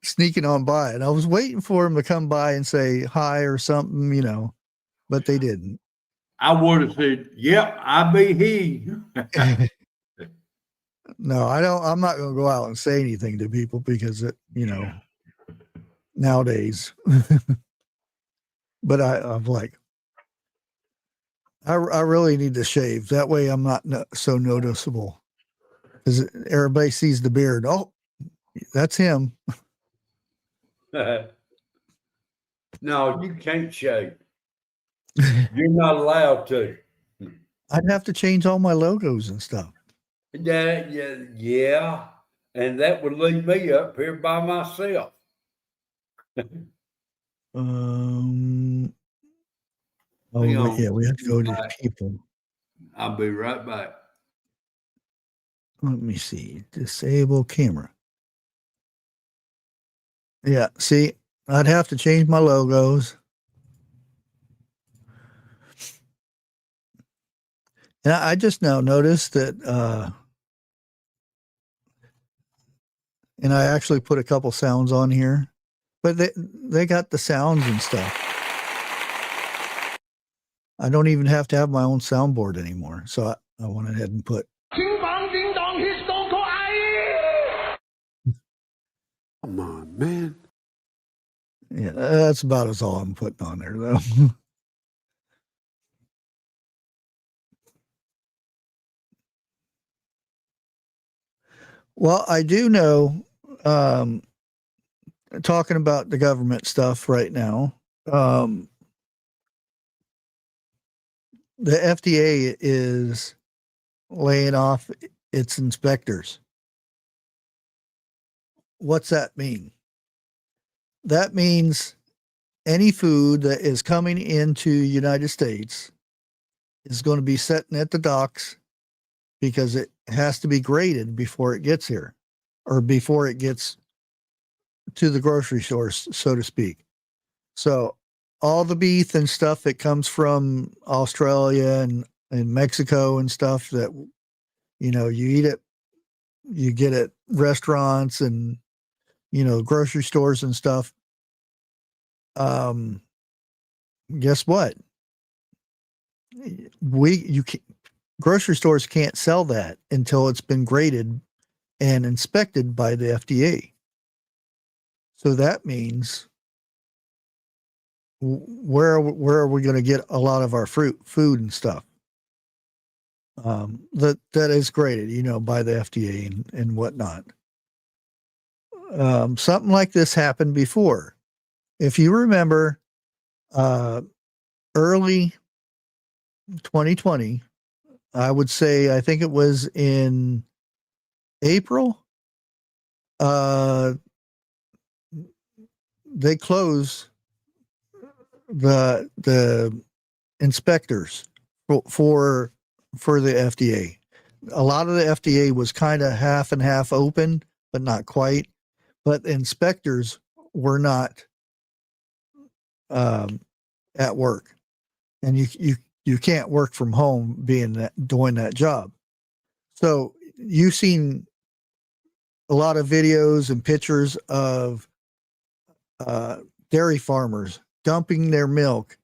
[SPEAKER 1] sneaking on by, and I was waiting for them to come by and say hi or something, but they didn't.
[SPEAKER 2] I would have said, "Yep, I be he."
[SPEAKER 1] No, I don't. I'm not going to go out and say anything to people because nowadays. But I'm like, I really need to shave. That way I'm not so noticeable, because everybody sees the beard. Oh, that's him.
[SPEAKER 2] No, you can't shave. You're not allowed to.
[SPEAKER 1] I'd have to change all my logos and stuff.
[SPEAKER 2] Yeah. And that would leave me up here by myself.
[SPEAKER 1] Yeah, we have to go to people.
[SPEAKER 2] I'll be right back.
[SPEAKER 1] Let me see. Disable camera. Yeah, see, I'd have to change my logos. And I just now noticed that, and I actually put a couple sounds on here, but they got the sounds and stuff. I don't even have to have my own soundboard anymore. So I went ahead and put.
[SPEAKER 4] Come on, man.
[SPEAKER 1] Yeah, that's about as all I'm putting on there, though. Well, I do know, talking about the government stuff right now, the FDA is laying off its inspectors. What's that mean? That means any food that is coming into United States is going to be sitting at the docks because it has to be graded before it gets here, or before it gets to the grocery stores, so to speak. So all the beef and stuff that comes from Australia and Mexico and stuff that, you eat it, you get at restaurants and, grocery stores and stuff. Guess what? Grocery stores can't sell that until it's been graded and inspected by the FDA. So that means where are we going to get a lot of our food and stuff that is graded, by the FDA and whatnot. something like this happened before. If you remember, early 2020, I would say, I think it was in April, they closed the inspectors for the FDA. A lot of the FDA was kind of half and half open, but not quite. But the inspectors were not at work, and you can't work from home doing that job. So you've seen a lot of videos and pictures of dairy farmers dumping their milk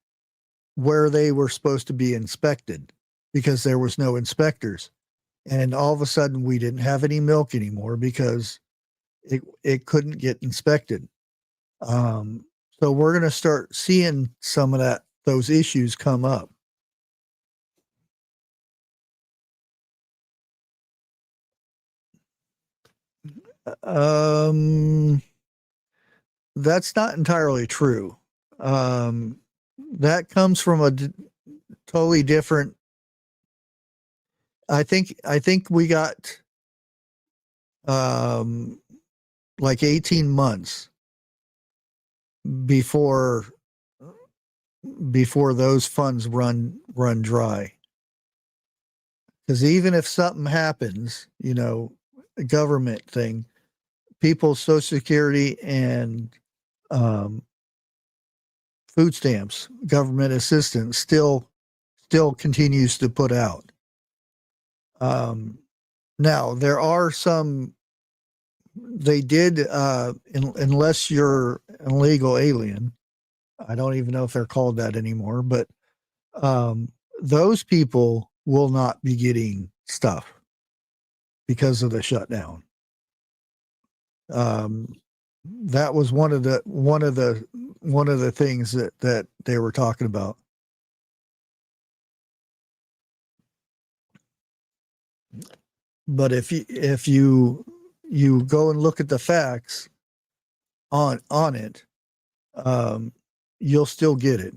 [SPEAKER 1] where they were supposed to be inspected because there was no inspectors. And all of a sudden we didn't have any milk anymore because it couldn't get inspected. So we're going to start seeing some of those issues come up. That's not entirely true. That comes from a totally different. I think we got like 18 months before those funds run dry. Because even if something happens, a government thing, people's Social Security and food stamps, government assistance still continues to put out. Now there are some, they did, unless you're an illegal alien, I don't even know if they're called that anymore, but those people will not be getting stuff because of the shutdown. That was one of the things that they were talking about. But if you go and look at the facts on it, you'll still get it.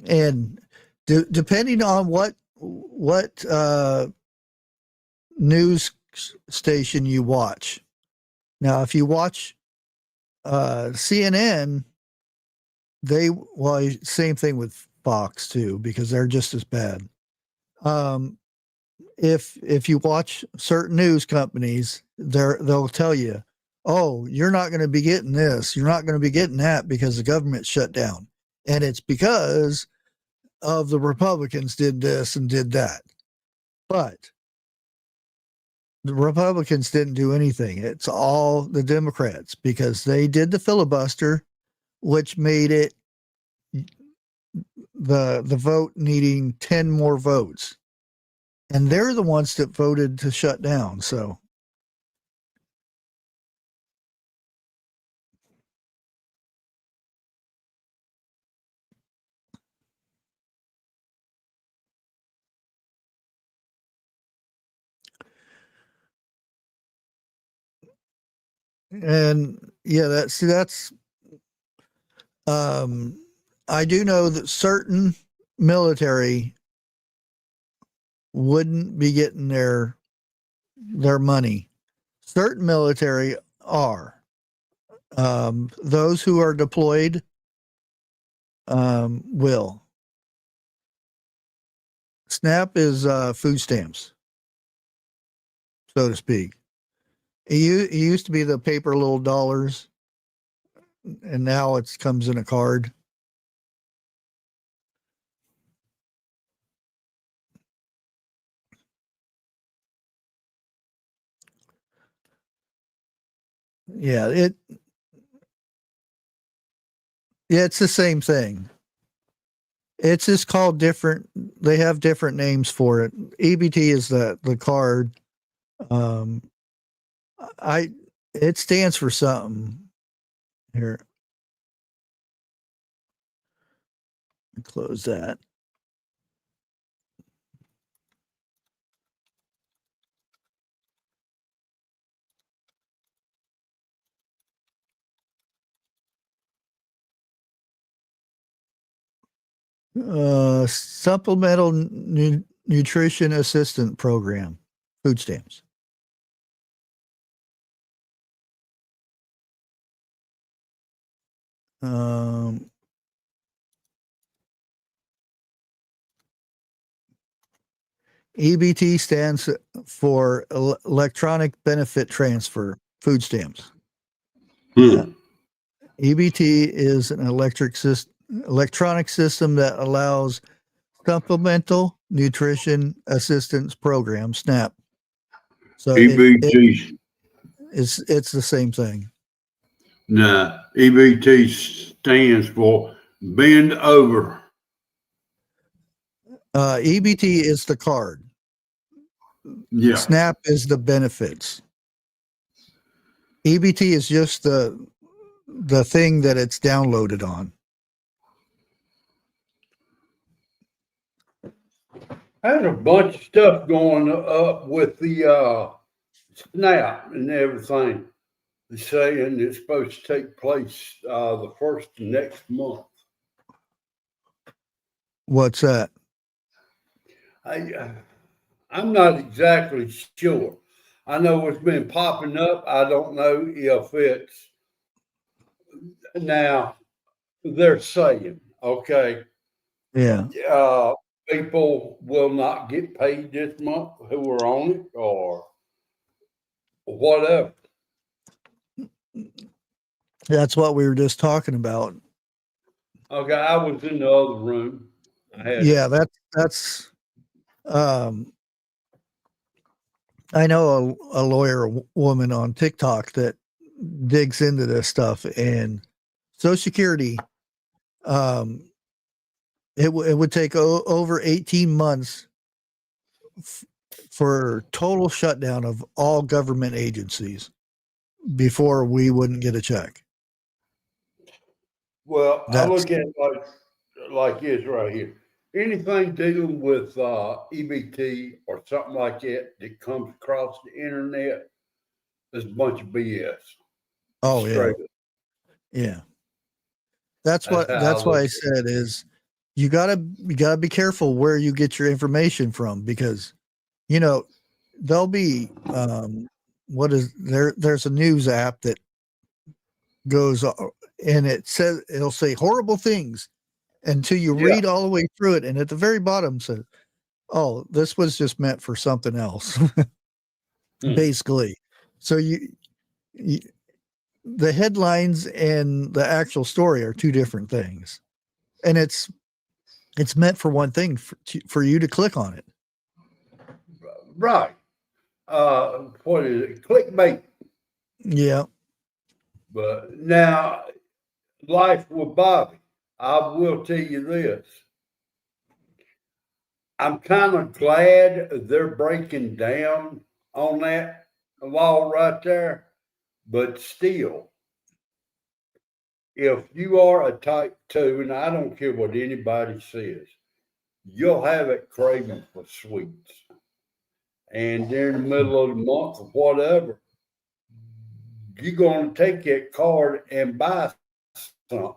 [SPEAKER 1] And depending on what news station you watch. Now, if you watch CNN, same thing with Fox too, because they're just as bad. If you watch certain news companies, they'll tell you, oh, you're not going to be getting this, you're not going to be getting that because the government shut down. And it's because of the Republicans did this and did that. But the Republicans didn't do anything. It's all the Democrats, because they did the filibuster, which made it the vote needing 10 more votes. And they're the ones that voted to shut down. So and yeah, that's I do know that certain military wouldn't be getting their money. Certain military are. Those who are deployed will. SNAP is food stamps, so to speak. It used to be the paper little dollars, and now it comes in a card. Yeah, it's the same thing. It's just called different. They have different names for it. EBT is the card. It stands for something. Here, close that. Supplemental nutrition assistant program, food stamps. Um, EBT stands for electronic benefit transfer, food stamps. EBT is an electronic system that allows supplemental nutrition assistance program, SNAP. So
[SPEAKER 2] EBT.
[SPEAKER 1] it's the same thing.
[SPEAKER 2] Nah, EBT stands for bend over.
[SPEAKER 1] EBT is the card.
[SPEAKER 2] Yeah.
[SPEAKER 1] SNAP is the benefits. EBT is just the thing that it's downloaded on.
[SPEAKER 2] I had a bunch of stuff going up with the SNAP and everything. They're saying it's supposed to take place the first of next month.
[SPEAKER 1] What's that?
[SPEAKER 2] I'm not exactly sure. I know it's been popping up. I don't know if it's now they're saying, okay,
[SPEAKER 1] Yeah.
[SPEAKER 2] people will not get paid this month who are on it or whatever.
[SPEAKER 1] That's what we were just talking about.
[SPEAKER 2] Okay, I was in the other room.
[SPEAKER 1] Yeah, that's I know a lawyer woman on TikTok that digs into this stuff, and Social Security, it would take over 18 months for total shutdown of all government agencies before we wouldn't get a check.
[SPEAKER 2] Well, I look at it like this right here. Anything dealing with EBT or something like that comes across the internet is a bunch of BS.
[SPEAKER 1] Oh yeah,
[SPEAKER 2] Straight up.
[SPEAKER 1] yeah. That's
[SPEAKER 2] how
[SPEAKER 1] why I
[SPEAKER 2] look
[SPEAKER 1] said is you gotta be careful where you get your information from, because there'll be there's a news app that goes and it'll say horrible things until you
[SPEAKER 2] Yeah.
[SPEAKER 1] read all the way through it, and at the very bottom says, oh, this was just meant for something else. Basically. So you the headlines and the actual story are two different things, and it's meant for one thing, for you to click on it.
[SPEAKER 2] Right. What is it? Clickbait.
[SPEAKER 1] Yeah.
[SPEAKER 2] But now, life with Bobby, I will tell you this. I'm kind of glad they're breaking down on that law right there, but still, if you are a type 2, and I don't care what anybody says, you'll have it craving for sweets. And during the middle of the month or whatever, you're going to take that card and buy something,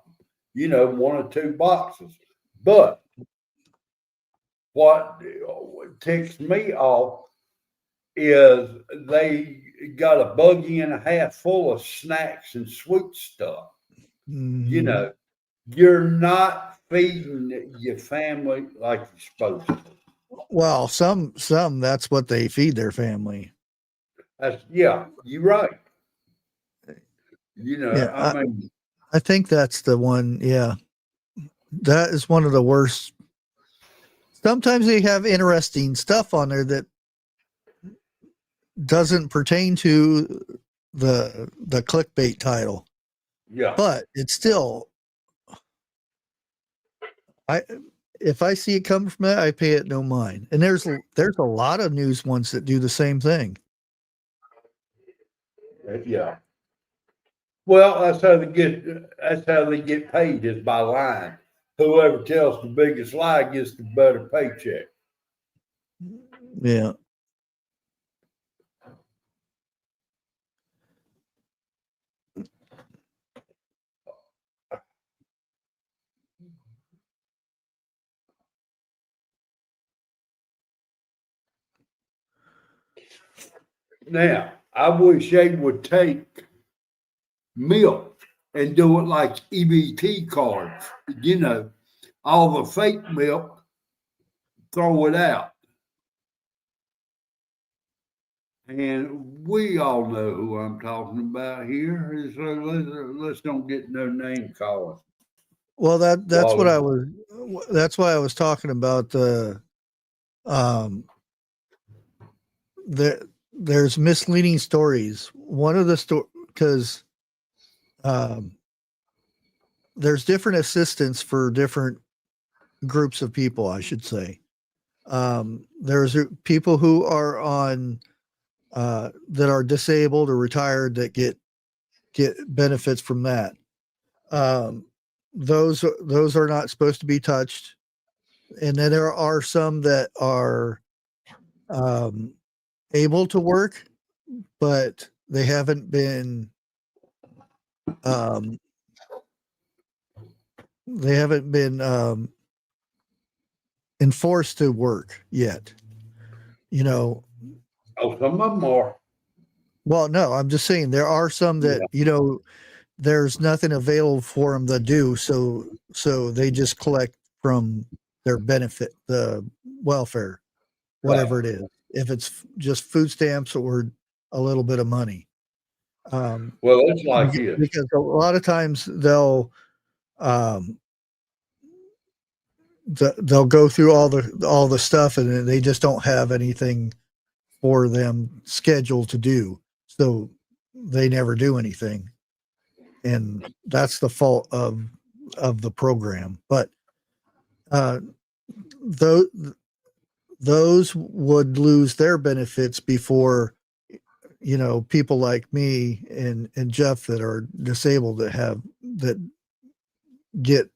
[SPEAKER 2] 1 or 2 boxes. But what ticks me off is they got a buggy and a half full of snacks and sweet stuff.
[SPEAKER 1] Mhm.
[SPEAKER 2] You're not feeding your family like you're supposed to.
[SPEAKER 1] Well, some that's what they feed their family.
[SPEAKER 2] You're right.
[SPEAKER 1] Yeah,
[SPEAKER 2] I mean,
[SPEAKER 1] I think that's the one. Yeah, that is one of the worst. Sometimes they have interesting stuff on there that doesn't pertain to the clickbait title,
[SPEAKER 2] yeah,
[SPEAKER 1] but it's still, if I see it come from that, I pay it no mind. And there's a lot of news ones that do the same thing.
[SPEAKER 2] yeah. Well, that's how they get paid, is by lying. Whoever tells the biggest lie gets the better paycheck.
[SPEAKER 1] Yeah.
[SPEAKER 2] Now, I wish they would take milk and do it like EBT cards, you know, all the fake milk, throw it out. And we all know who I'm talking about here. So let's don't get no name calling.
[SPEAKER 1] Well, that's what
[SPEAKER 2] Wally.
[SPEAKER 1] that's why I was talking about the there's misleading stories. One of the because there's different assistants for different groups of people, I should say. There's people who are on that are disabled or retired that get benefits from that. Those are not supposed to be touched. And then there are some that are able to work, but they haven't been enforced to work yet. You know,
[SPEAKER 2] Oh, some of them are.
[SPEAKER 1] well, no, I'm just saying there are some that, you know, there's nothing available for them to do. So they just collect from their benefit, the welfare, whatever it is. If it's just food stamps or a little bit of money.
[SPEAKER 2] Well, it's like this.
[SPEAKER 1] Because a lot of times they'll go through all the stuff and they just don't have anything for them scheduled to do. So they never do anything. And that's the fault of the program. But those would lose their benefits before, you know, people like me and Jeff that are disabled that get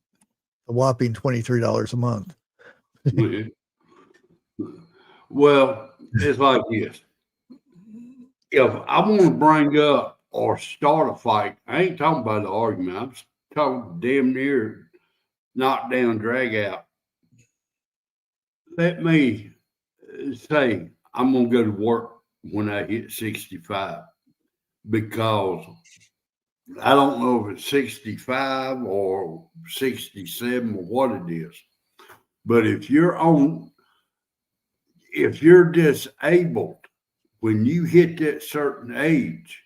[SPEAKER 1] a whopping $23 a month.
[SPEAKER 2] Well, it's like this. If I want to bring up or start a fight, I ain't talking about the argument. I'm talking damn near knock down, drag out. Let me say I'm going to go to work when I hit 65 because I don't know if it's 65 or 67 or what it is. But if you're disabled, when you hit that certain age,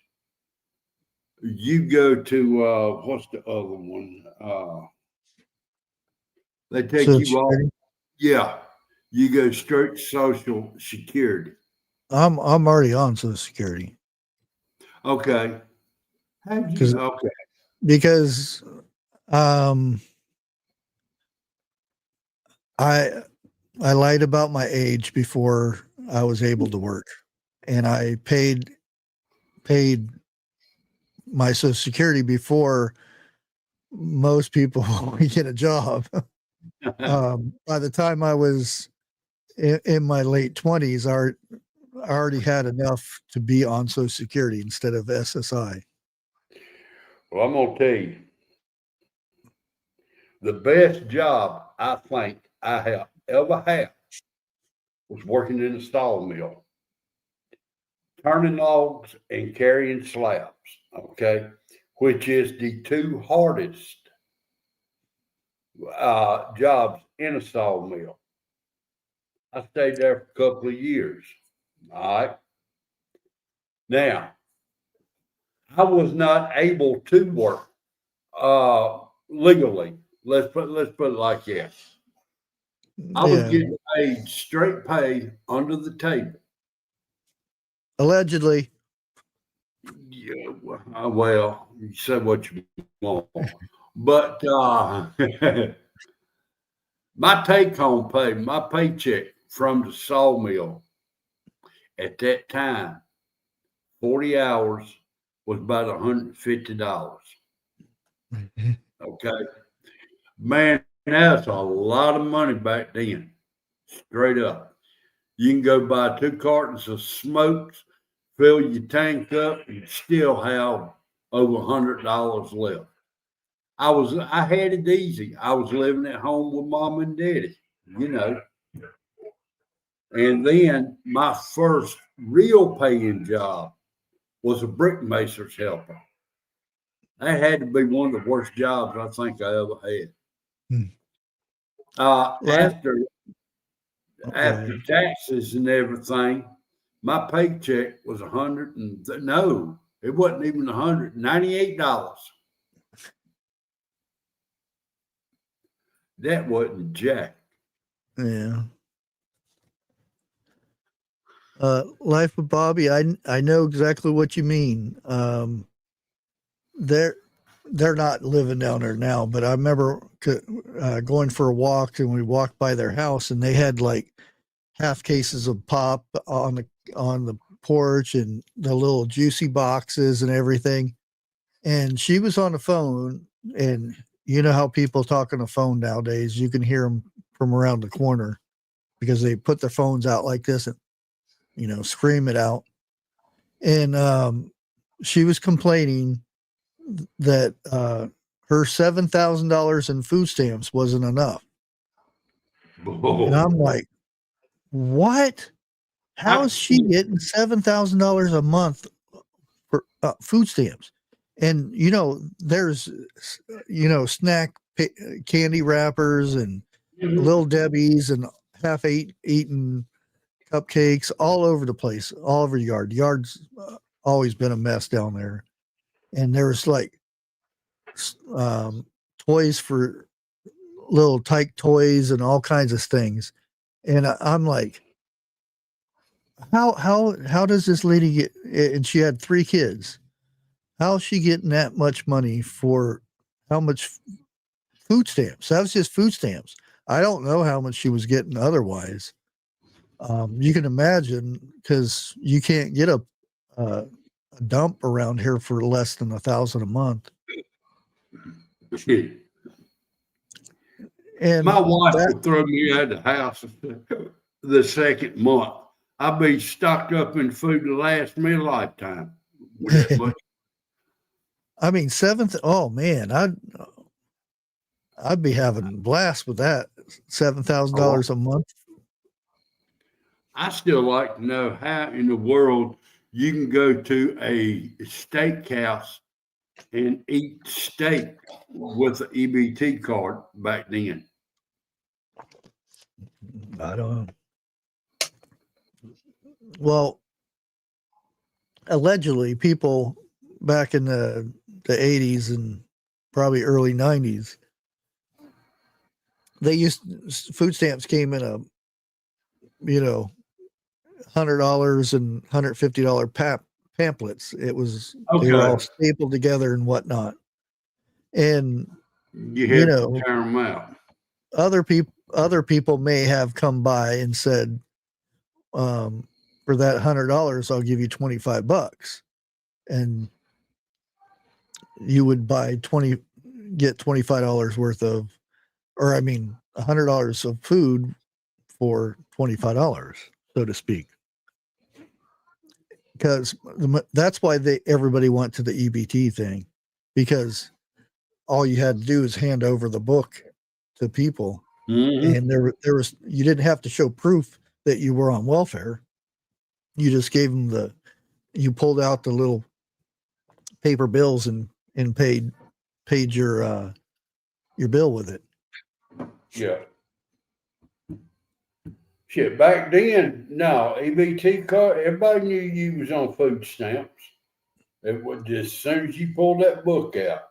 [SPEAKER 2] you go to what's the other one? They take
[SPEAKER 1] Social
[SPEAKER 2] you off.
[SPEAKER 1] Security?
[SPEAKER 2] Yeah, you go straight to Social Security.
[SPEAKER 1] I'm already on Social Security.
[SPEAKER 2] Okay. Okay.
[SPEAKER 1] Because I lied about my age before I was able to work, and I paid my Social Security before most people get a job. By the time I was in my late 20s, I already had enough to be on Social Security instead of SSI.
[SPEAKER 2] Well, I'm gonna tell you, the best job I think I have ever had was working in a sawmill, turning logs and carrying slabs. Okay, which is the two hardest jobs in a sawmill. I stayed there for a couple of years. All right. Now, I was not able to work legally. Let's put it like that. I was getting paid straight pay under the table.
[SPEAKER 1] Allegedly.
[SPEAKER 2] Yeah, well, you said what you want, but my take-home pay, my paycheck from the sawmill at that time, 40 hours was about $150. Okay, man, that's a lot of money back then. Straight up, you can go buy 2 cartons of smokes, fill your tank up, and still have over $100 left. I had it easy. I was living at home with mom and daddy, you know. And then my first real paying job was a brickmaker's helper. That had to be one of the worst jobs I think I ever had.
[SPEAKER 1] Hmm.
[SPEAKER 2] After
[SPEAKER 1] Okay.
[SPEAKER 2] taxes and everything, my paycheck was it wasn't even $198. That wasn't jack.
[SPEAKER 1] Yeah. Life of Bobby, I know exactly what you mean. They're not living down there now, but I remember going for a walk, and we walked by their house, and they had like half cases of pop on the porch, and the little juicy boxes and everything. And she was on the phone, and you know how people talk on the phone nowadays, you can hear them from around the corner because they put their phones out like this and scream it out. And she was complaining that her $7,000 in food stamps wasn't enough.
[SPEAKER 2] Oh.
[SPEAKER 1] And I'm like, what? How is she getting $7,000 a month for food stamps? And there's snack candy wrappers and Little Debbie's and half-eaten cupcakes all over the place, all over the yard. The yard's always been a mess down there. And there's like toys for little tyke toys and all kinds of things. And I'm like, how does this lady get? And she had 3 kids. How is she getting that much money for how much food stamps? That was just food stamps. I don't know how much she was getting otherwise. You can imagine, because you can't get a dump around here for less than $1,000 a month. And
[SPEAKER 2] my wife would throw me out of the house the second month. I'd be stocked up in food to last me a lifetime.
[SPEAKER 1] I mean, oh man, I'd be having a blast with that. $7,000 a month.
[SPEAKER 2] I still like to know how in the world you can go to a steakhouse and eat steak with an EBT card back then.
[SPEAKER 1] I don't know. Well, allegedly, people back in the 80s and probably early 90s, food stamps came in a $100 and $150 pamphlets. It was They were all stapled together and whatnot. And
[SPEAKER 2] you had to tear them out.
[SPEAKER 1] Other people may have come by and said, for that $100, I'll give you $25, and you would get $25 worth of, or I mean, $100 of food for $25, so to speak. Because that's why everybody went to the EBT thing, because all you had to do is hand over the book to people, and you didn't have to show proof that you were on welfare. You just gave them you pulled out the little paper bills and paid your bill with it.
[SPEAKER 2] Yeah. Shit, back then, no, EBT card, everybody knew you was on food stamps. It was just as soon as you pulled that book out.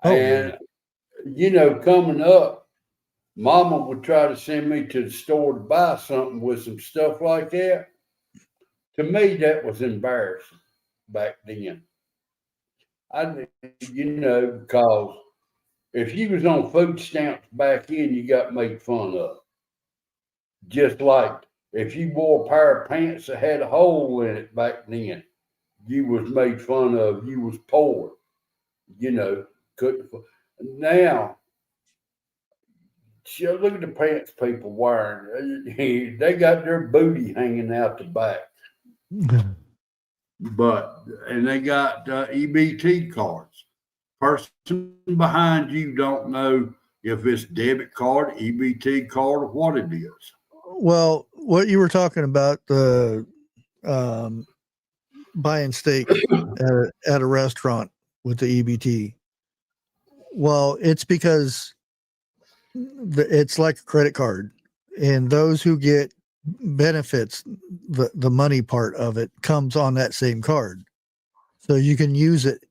[SPEAKER 1] Oh,
[SPEAKER 2] and, coming up, Mama would try to send me to the store to buy something with some stuff like that. To me, that was embarrassing back then. Because if you was on food stamps back then, you got made fun of. Just like if you wore a pair of pants that had a hole in it back then, you was made fun of. You was poor. Couldn't. Now, look at the pants people wearing. They got their booty hanging out the back. And they got EBT cards. Person behind you don't know if it's debit card, EBT card, or what it is.
[SPEAKER 1] Well, what you were talking about, the buying steak at a restaurant with the EBT. Well, it's because it's like a credit card, and those who get benefits, the money part of it comes on that same card, so you can use it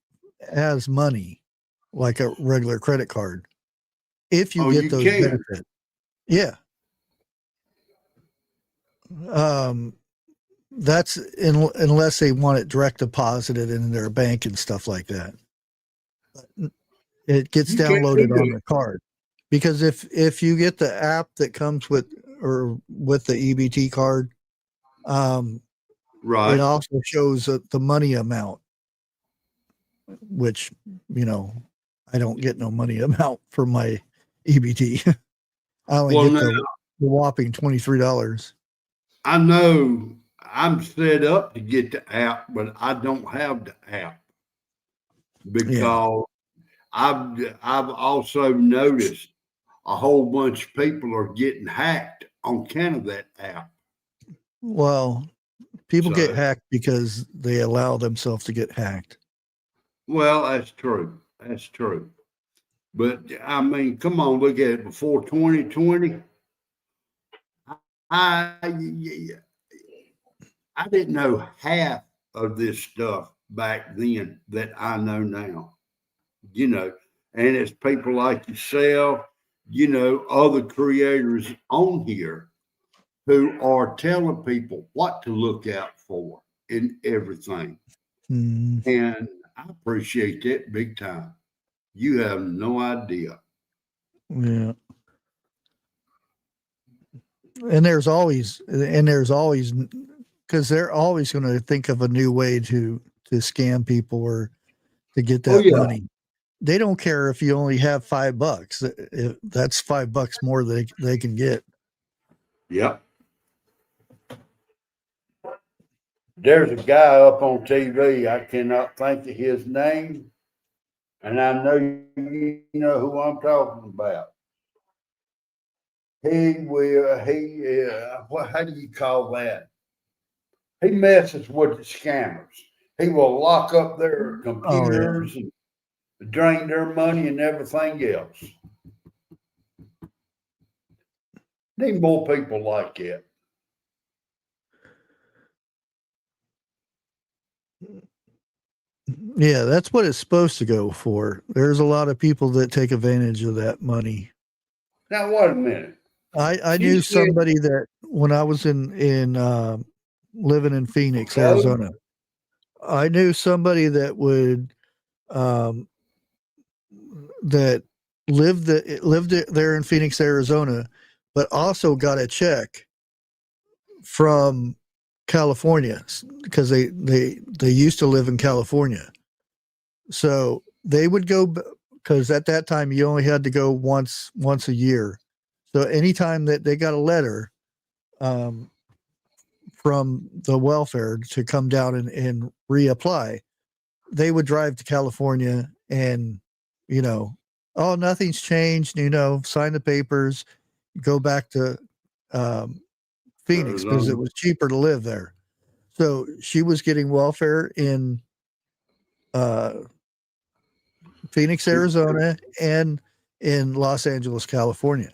[SPEAKER 1] as money like a regular credit card if you get
[SPEAKER 2] you
[SPEAKER 1] those
[SPEAKER 2] can.
[SPEAKER 1] benefits. Yeah. That's unless they want it direct deposited in their bank and stuff like that. It gets
[SPEAKER 2] You can't
[SPEAKER 1] downloaded
[SPEAKER 2] do
[SPEAKER 1] on
[SPEAKER 2] that.
[SPEAKER 1] the card, because if you get the app that comes with the EBT card, it
[SPEAKER 2] Right.
[SPEAKER 1] also shows the money amount, which, I don't get no money amount for my EBT. I only
[SPEAKER 2] Well,
[SPEAKER 1] get
[SPEAKER 2] now,
[SPEAKER 1] the whopping $23.
[SPEAKER 2] I know I'm set up to get the app, but I don't have the app because I've also noticed a whole bunch of people are getting hacked on account of that app.
[SPEAKER 1] Well, people get
[SPEAKER 2] So,
[SPEAKER 1] hacked because they allow themselves to get hacked.
[SPEAKER 2] well, that's true. That's true. But I mean, come on, look at it. Before 2020, I didn't know half of this stuff back then that I know now. And it's people like yourself, other creators on here who are telling people what to look out for in everything.
[SPEAKER 1] Mm,
[SPEAKER 2] And I appreciate that big time. You have no idea.
[SPEAKER 1] yeah. And there's always, because they're always going to think of a new way to scam people or to get
[SPEAKER 2] Oh,
[SPEAKER 1] that
[SPEAKER 2] yeah.
[SPEAKER 1] money. They don't care if you only have $5. That's $5 more they can get.
[SPEAKER 2] Yep. There's a guy up on TV. I cannot think of his name. And I know you know who I'm talking about. How do you call that? He messes with the scammers. He will lock up their computers and drain their money and everything else. Need more people like that.
[SPEAKER 1] Yeah, that's what it's supposed to go for. There's a lot of people that take advantage of that money.
[SPEAKER 2] Now, wait a minute.
[SPEAKER 1] I
[SPEAKER 2] She
[SPEAKER 1] knew
[SPEAKER 2] said-
[SPEAKER 1] somebody that when I was in living in Phoenix,
[SPEAKER 2] Okay.
[SPEAKER 1] Arizona, I knew somebody that would that lived there in Phoenix, Arizona, but also got a check from California because they used to live in California. So they would go, because at that time you only had to go once a year. So anytime that they got a letter from the welfare to come down and reapply, they would drive to California and, oh, nothing's changed, sign the papers, go back to Phoenix because it was cheaper to live there. So she was getting welfare in Phoenix, Arizona, and in Los Angeles, California.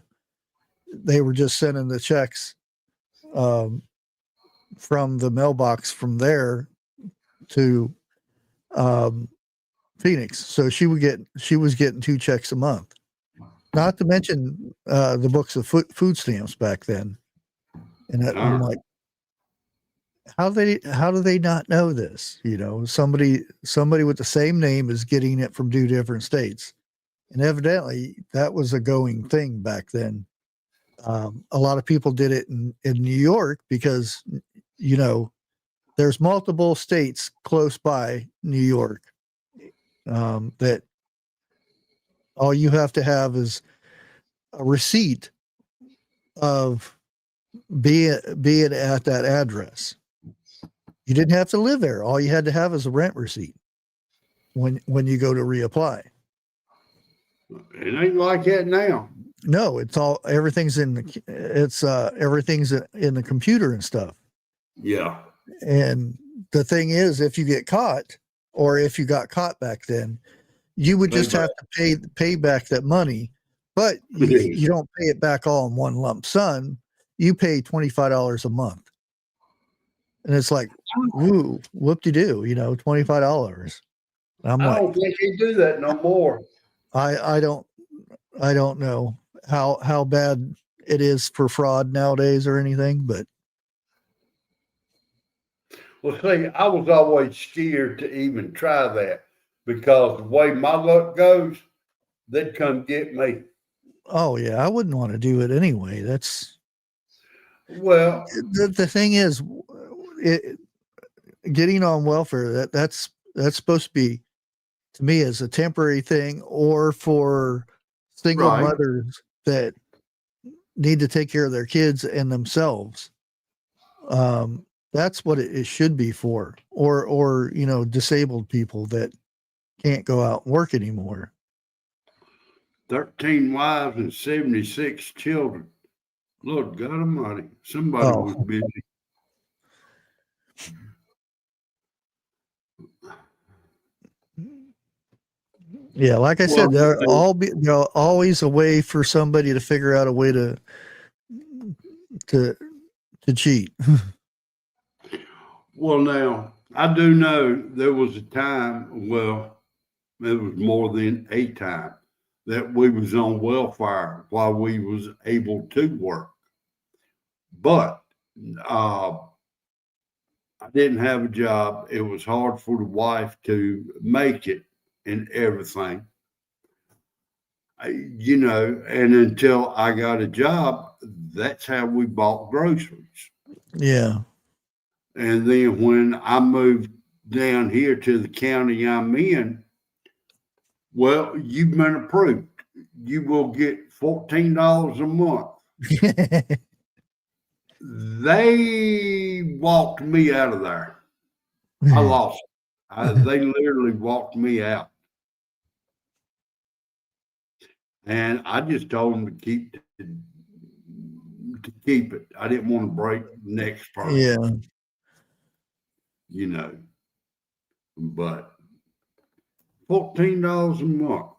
[SPEAKER 1] They were just sending the checks from the mailbox from there to Phoenix. So she was getting 2 checks a month. Not to mention the books of food stamps back then. And I'm like, how do they not know this? Somebody with the same name is getting it from 2 different states. And evidently that was a going thing back then. A lot of people did it in New York because, there's multiple states close by New York that all you have to have is a receipt of being at that address. You didn't have to live there. All you had to have is a rent receipt when you go to reapply.
[SPEAKER 2] It ain't like that now.
[SPEAKER 1] No, it's all everything's in the everything's in the computer and stuff.
[SPEAKER 2] Yeah.
[SPEAKER 1] And the thing is, if you get caught, or if you got caught back then, you would just have to pay back that money, but you don't pay it back all in one lump sum. You pay $25 a month, and it's like, ooh, whoop-de-doo, $25. I'm
[SPEAKER 2] I
[SPEAKER 1] like,
[SPEAKER 2] don't think he do that no more.
[SPEAKER 1] I don't know how bad it is for fraud nowadays or anything, but
[SPEAKER 2] Well, see, I was always scared to even try that because the way my luck goes, they'd come get me.
[SPEAKER 1] oh yeah, I wouldn't want to do it anyway. That's
[SPEAKER 2] Well,
[SPEAKER 1] the thing is, getting on welfare, that's supposed to be, to me, as a temporary thing, or for single
[SPEAKER 2] Right.
[SPEAKER 1] mothers that need to take care of their kids and themselves. That's what it should be for, or disabled people that can't go out and work anymore.
[SPEAKER 2] 13 wives and 76 children. Lord God Almighty, somebody
[SPEAKER 1] Oh.
[SPEAKER 2] was busy.
[SPEAKER 1] Yeah, like I said, there'll always a way for somebody to figure out a way to cheat.
[SPEAKER 2] Well, now, I do know there was a time, well, it was more than a time, that we was on welfare while we was able to work. But I didn't have a job. It was hard for the wife to make it and everything. And until I got a job, that's how we bought groceries.
[SPEAKER 1] Yeah.
[SPEAKER 2] And then when I moved down here to the county I'm in, well, you've been approved. You will get $14 a month. They walked me out of there. I lost it. They literally walked me out. And I just told them to keep it. I didn't want to break the next person.
[SPEAKER 1] Yeah.
[SPEAKER 2] But $14 a month.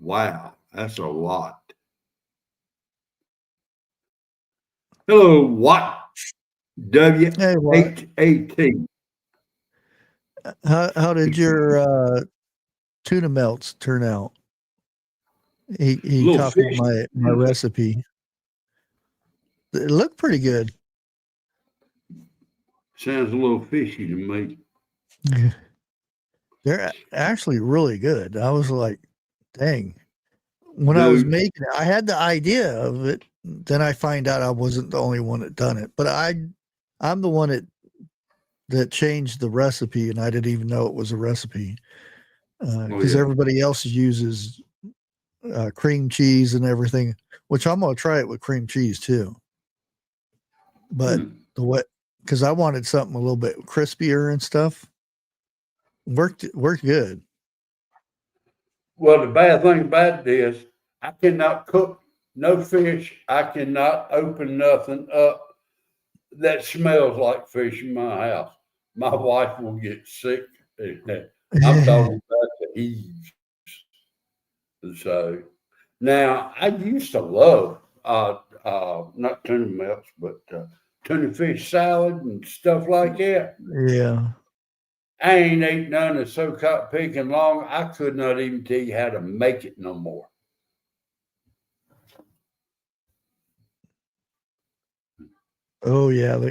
[SPEAKER 2] Wow, that's a lot. Hello, what? WHAT.
[SPEAKER 1] How did your tuna melts turn out? He copied my recipe. It looked pretty good.
[SPEAKER 2] Sounds a little fishy to me.
[SPEAKER 1] They're actually really good. I was like, dang. When I was making it, I had the idea of it. Then I find out I wasn't the only one that done it. But I'm the one that changed the recipe, and I didn't even know it was a recipe. Because everybody else uses cream cheese and everything, which I'm going to try it with cream cheese too. But because I wanted something a little bit crispier and stuff. Worked good.
[SPEAKER 2] Well, the bad thing about it is I cannot cook no fish. I cannot open nothing up that smells like fish in my house. My wife will get sick. I'm talking about the eaves. So now I used to love not tuna melts, but tuna fish salad and stuff like that.
[SPEAKER 1] Yeah.
[SPEAKER 2] I ain't ate none of so-called picking long. I could not even tell you how to make it no more.
[SPEAKER 1] Oh yeah.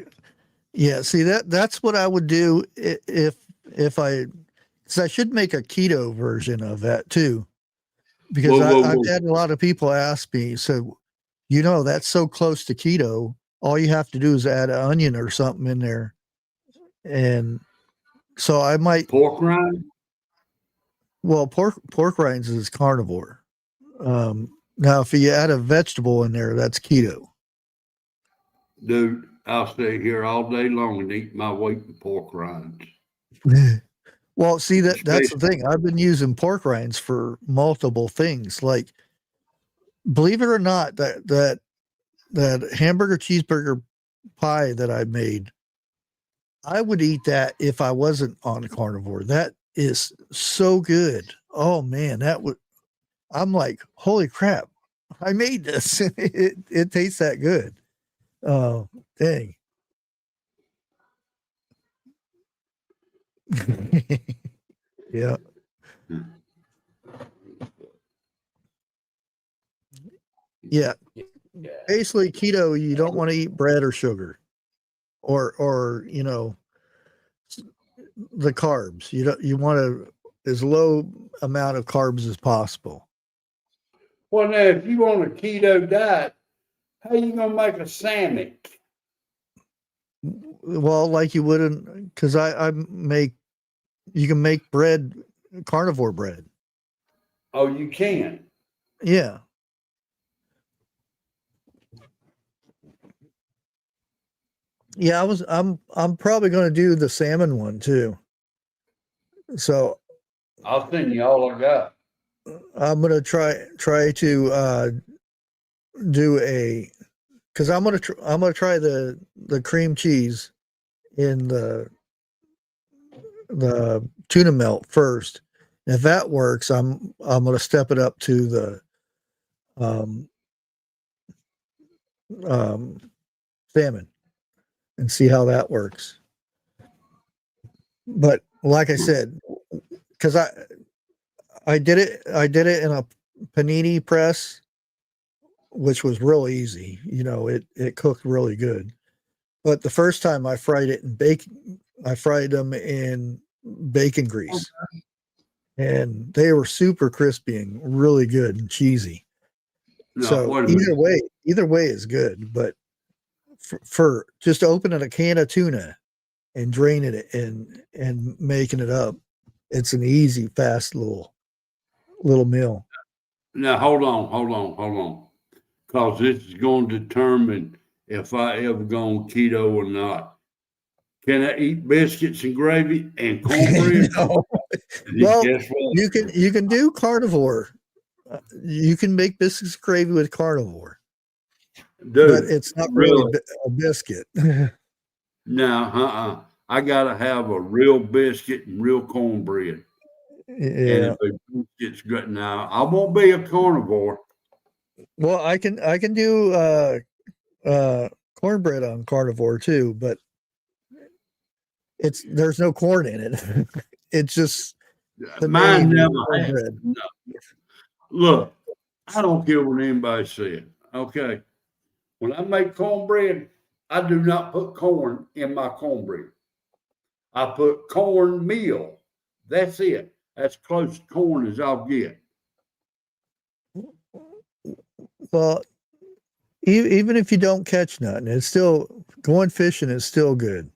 [SPEAKER 1] Yeah. See, that's what I would do if because I should make a keto version of that too. Because I've had a lot of people ask me, so that's so close to keto. All you have to do is add an onion or something in there. And so I might
[SPEAKER 2] pork rind.
[SPEAKER 1] Well, pork rinds is carnivore. Now, if you add a vegetable in there, that's keto.
[SPEAKER 2] Dude, I'll stay here all day long and eat my weight in pork rinds.
[SPEAKER 1] Well, see, that's the thing. I've been using pork rinds for multiple things. Like believe it or not, that hamburger cheeseburger pie that I made, I would eat that if I wasn't on a carnivore. That is so good. Oh man, I'm like, holy crap, I made this. It tastes that good. Oh, dang. Yeah. Yeah. Basically keto, you don't want to eat bread or sugar or the carbs. You want to as low amount of carbs as possible.
[SPEAKER 2] Well, now, if you want a keto diet, how you gonna make a sandwich?
[SPEAKER 1] Well, like you wouldn't, because you can make bread, carnivore bread.
[SPEAKER 2] Oh, you can.
[SPEAKER 1] Yeah. Yeah, I'm probably going to do the salmon one too. So
[SPEAKER 2] I'll send you all I got.
[SPEAKER 1] I'm going to try to do because I'm going to try the cream cheese in the tuna melt first. And if that works, I'm going to step it up to the salmon and see how that works. But like I said, because I did it in a panini press, which was real easy. It cooked really good. But the first time I fried it in bacon, I fried them in bacon grease, and they were super crispy and really good and cheesy.
[SPEAKER 2] No,
[SPEAKER 1] So
[SPEAKER 2] wait a minute.
[SPEAKER 1] either way is good. But for just opening a can of tuna and draining it and making it up, it's an easy, fast little meal.
[SPEAKER 2] Now, hold on. Because this is going to determine if I ever go on keto or not. Can I eat biscuits and gravy and cornbread?
[SPEAKER 1] No. Well,
[SPEAKER 2] Guess what?
[SPEAKER 1] you can do carnivore. You can make biscuits gravy with carnivore,
[SPEAKER 2] Dude,
[SPEAKER 1] but it's not really
[SPEAKER 2] really?
[SPEAKER 1] a biscuit.
[SPEAKER 2] No, I gotta have a real biscuit and real cornbread. And
[SPEAKER 1] Yeah.
[SPEAKER 2] if a biscuit's good, now I won't be a carnivore.
[SPEAKER 1] Well, I can do cornbread on carnivore too, but there's no corn in it. It's just
[SPEAKER 2] Mine never had.
[SPEAKER 1] cornbread.
[SPEAKER 2] No. Look, I don't care what anybody said. Okay. When I make cornbread, I do not put corn in my cornbread. I put cornmeal. That's it. That's close to corn as I'll get.
[SPEAKER 1] Well, even if you don't catch nothing, it's still going fishing is still good.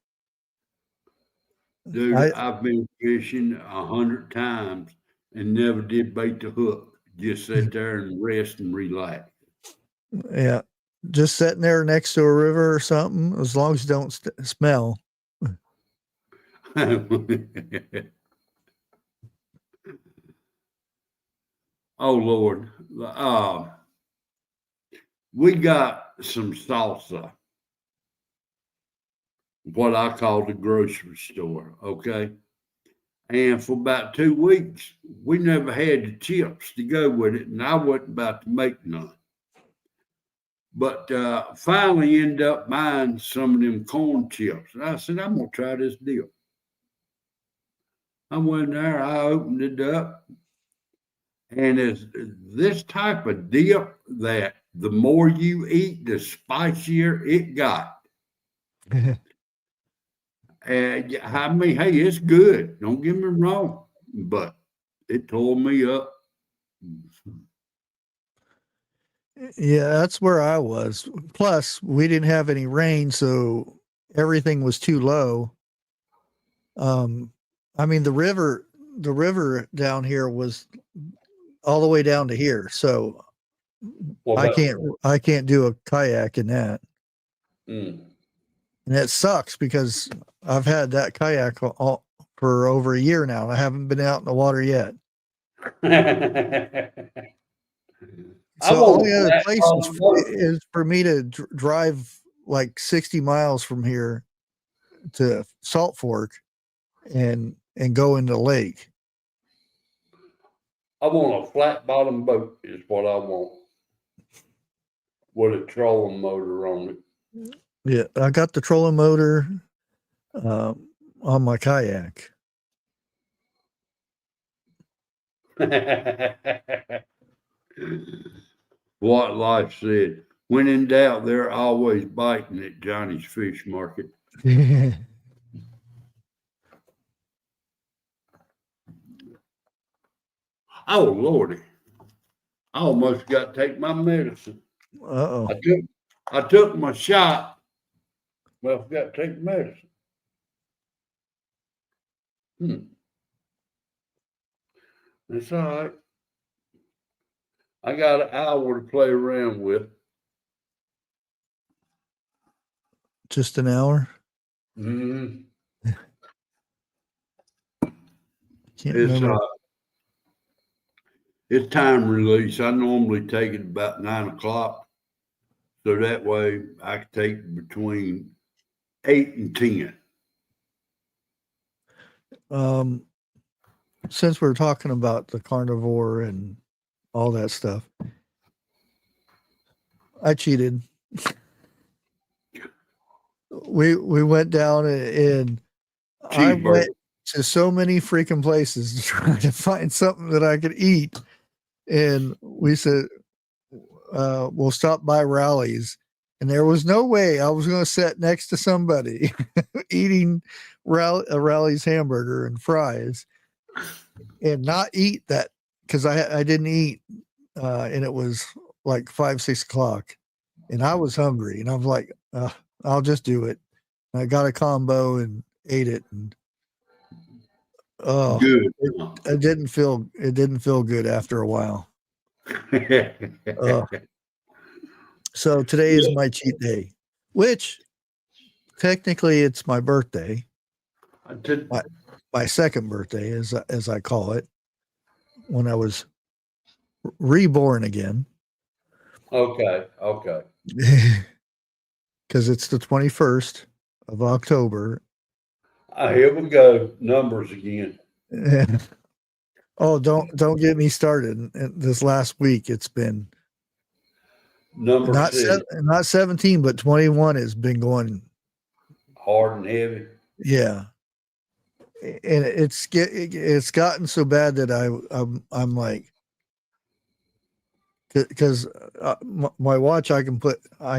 [SPEAKER 2] Dude, I've been fishing 100 times and never did bait the hook. Just sit there and rest and relax.
[SPEAKER 1] Yeah, just sitting there next to a river or something, as long as you don't smell.
[SPEAKER 2] Oh Lord, we got some salsa, what I call the grocery store, okay? And for about 2 weeks, we never had the chips to go with it, and I wasn't about to make none. But finally ended up buying some of them corn chips. And I said, I'm going to try this deal. I went there, I opened it up, and it's this type of dip that the more you eat, the spicier it got. And I mean, hey, it's good. Don't get me wrong, but it tore me up.
[SPEAKER 1] Yeah, that's where I was. Plus, we didn't have any rain, so everything was too low. I mean, the river down here was all the way down to here, so I can't do a kayak in that.
[SPEAKER 2] Mm.
[SPEAKER 1] And it sucks because I've had that kayak for over a year now. And I haven't been out in the water yet.
[SPEAKER 2] I
[SPEAKER 1] So
[SPEAKER 2] want
[SPEAKER 1] only
[SPEAKER 2] a
[SPEAKER 1] other
[SPEAKER 2] flat
[SPEAKER 1] place
[SPEAKER 2] bottom boat.
[SPEAKER 1] is for me to drive like 60 miles from here to Salt Fork and go in the lake.
[SPEAKER 2] I want a flat bottom boat is what I want. With a trolling motor on
[SPEAKER 1] Yeah, I got the trolling motor on my kayak.
[SPEAKER 2] it. What life said. When in doubt, they're always biting at Johnny's Fish Market. Oh Lordy. I almost got to take my medicine.
[SPEAKER 1] Uh-oh.
[SPEAKER 2] I took my shot. Well, I forgot to take medicine. That's all right. I got an hour to play around with.
[SPEAKER 1] Just an hour?
[SPEAKER 2] Mm-hmm.
[SPEAKER 1] Can't
[SPEAKER 2] It's
[SPEAKER 1] remember.
[SPEAKER 2] it's time release. I normally take it about 9 o'clock. So that way I can take between 8 and 10.
[SPEAKER 1] Since we're talking about the carnivore and all that stuff, I cheated. We went down and I
[SPEAKER 2] Cheeseburger.
[SPEAKER 1] went to so many freaking places to try to find something that I could eat. And we said, we'll stop by Rallies. And there was no way I was going to sit next to somebody eating a Rallies hamburger and fries and not eat that, because I didn't eat and it was like 5-6 o'clock and I was hungry and I was like, I'll just do it. And I got a combo and ate it, and
[SPEAKER 2] Good.
[SPEAKER 1] it didn't feel good after a while. So today is my cheat day, which technically it's my birthday. My second birthday, as I call it, when I was reborn again.
[SPEAKER 2] Okay.
[SPEAKER 1] Because it's the 21st of October.
[SPEAKER 2] Here we go. Numbers again.
[SPEAKER 1] Oh, don't get me started. This last week, it's been
[SPEAKER 2] Number
[SPEAKER 1] not 17, but 21 has been going
[SPEAKER 2] hard and heavy.
[SPEAKER 1] Yeah, and it's gotten so bad that I'm like, because my watch I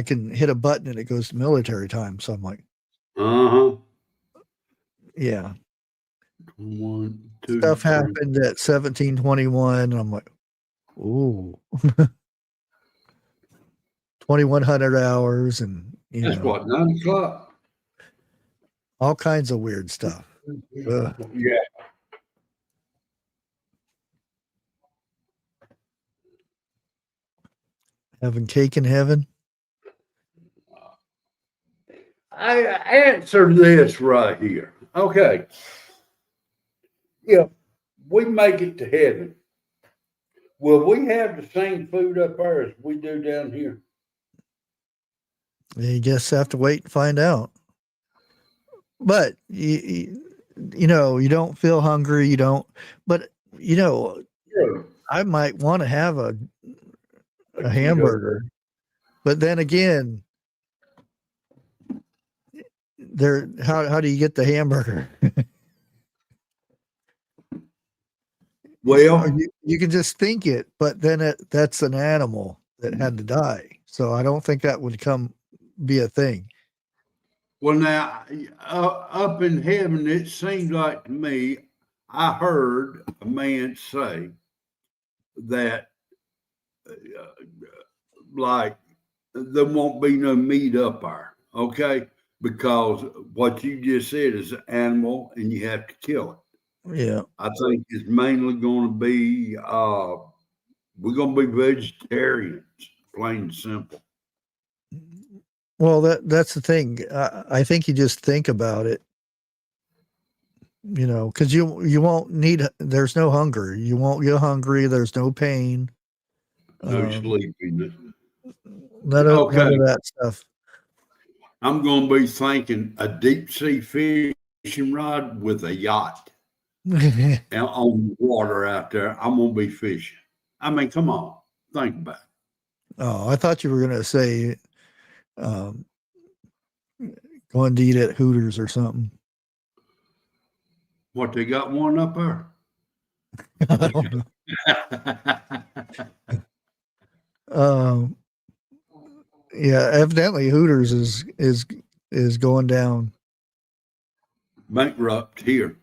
[SPEAKER 1] can hit a button and it goes to military time. So I'm like, yeah.
[SPEAKER 2] 1, 2,
[SPEAKER 1] Stuff
[SPEAKER 2] 3.
[SPEAKER 1] happened at 17:21, and I'm like, ooh, 2,100 hours, and
[SPEAKER 2] That's what, 9 o'clock.
[SPEAKER 1] all kinds of weird stuff.
[SPEAKER 2] Yeah.
[SPEAKER 1] Having cake in heaven.
[SPEAKER 2] I answer this right here. Okay. If we make it to heaven, will we have the same food up there as we do down here?
[SPEAKER 1] You just have to wait and find out. But you don't feel hungry. You don't. But
[SPEAKER 2] Sure.
[SPEAKER 1] I might want to have a hamburger. But then again, how do you get the hamburger?
[SPEAKER 2] Well,
[SPEAKER 1] you can just think it, but then that's an animal that had to die. So I don't think that would be a thing.
[SPEAKER 2] well, now up in heaven, it seemed like to me, I heard a man say that like there won't be no meat up there, okay? Because what you just said is an animal and you have to kill it.
[SPEAKER 1] Yeah.
[SPEAKER 2] I think it's mainly going to be we're going to be vegetarians, plain and simple.
[SPEAKER 1] Well, that's the thing. I think you just think about it, because you won't need. There's no hunger. You won't get hungry. There's no pain.
[SPEAKER 2] No
[SPEAKER 1] Um,
[SPEAKER 2] sleeping.
[SPEAKER 1] none
[SPEAKER 2] Okay.
[SPEAKER 1] of that stuff.
[SPEAKER 2] I'm going to be thinking a deep sea fishing rod with a yacht and on the water out there. I'm going to be fishing. I mean, come on. Think about it.
[SPEAKER 1] Oh, I thought you were going to say um, going to eat at Hooters or something.
[SPEAKER 2] What, they got one up there?
[SPEAKER 1] I don't know. Um, yeah, evidently Hooters is going down.
[SPEAKER 2] Bankrupt here.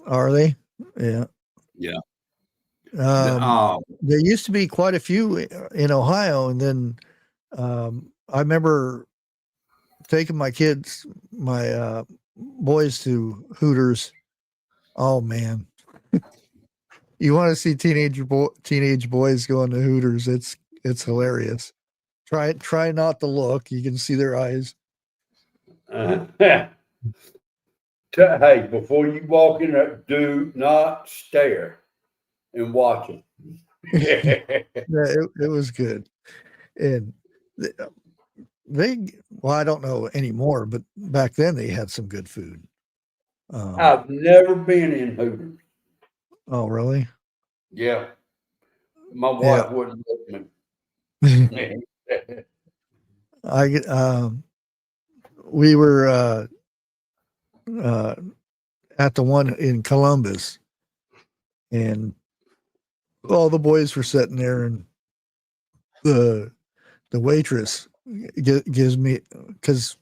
[SPEAKER 1] Are they? Yeah.
[SPEAKER 2] Yeah.
[SPEAKER 1] There used to be quite a few in Ohio, and then I remember taking my kids, my boys to Hooters. Oh man, you want to see teenage boys going to Hooters? It's hilarious. Try not to look. You can see their eyes.
[SPEAKER 2] Hey, before you walk in there, do not stare and watch it.
[SPEAKER 1] Yeah, it was good, and well, I don't know anymore, but back then they had some good food.
[SPEAKER 2] I've never been in Hooters.
[SPEAKER 1] Oh, really?
[SPEAKER 2] Yeah. My
[SPEAKER 1] Yeah.
[SPEAKER 2] wife wouldn't let me.
[SPEAKER 1] We were at the one in Columbus, and all the boys were sitting there, and the waitress gives me, because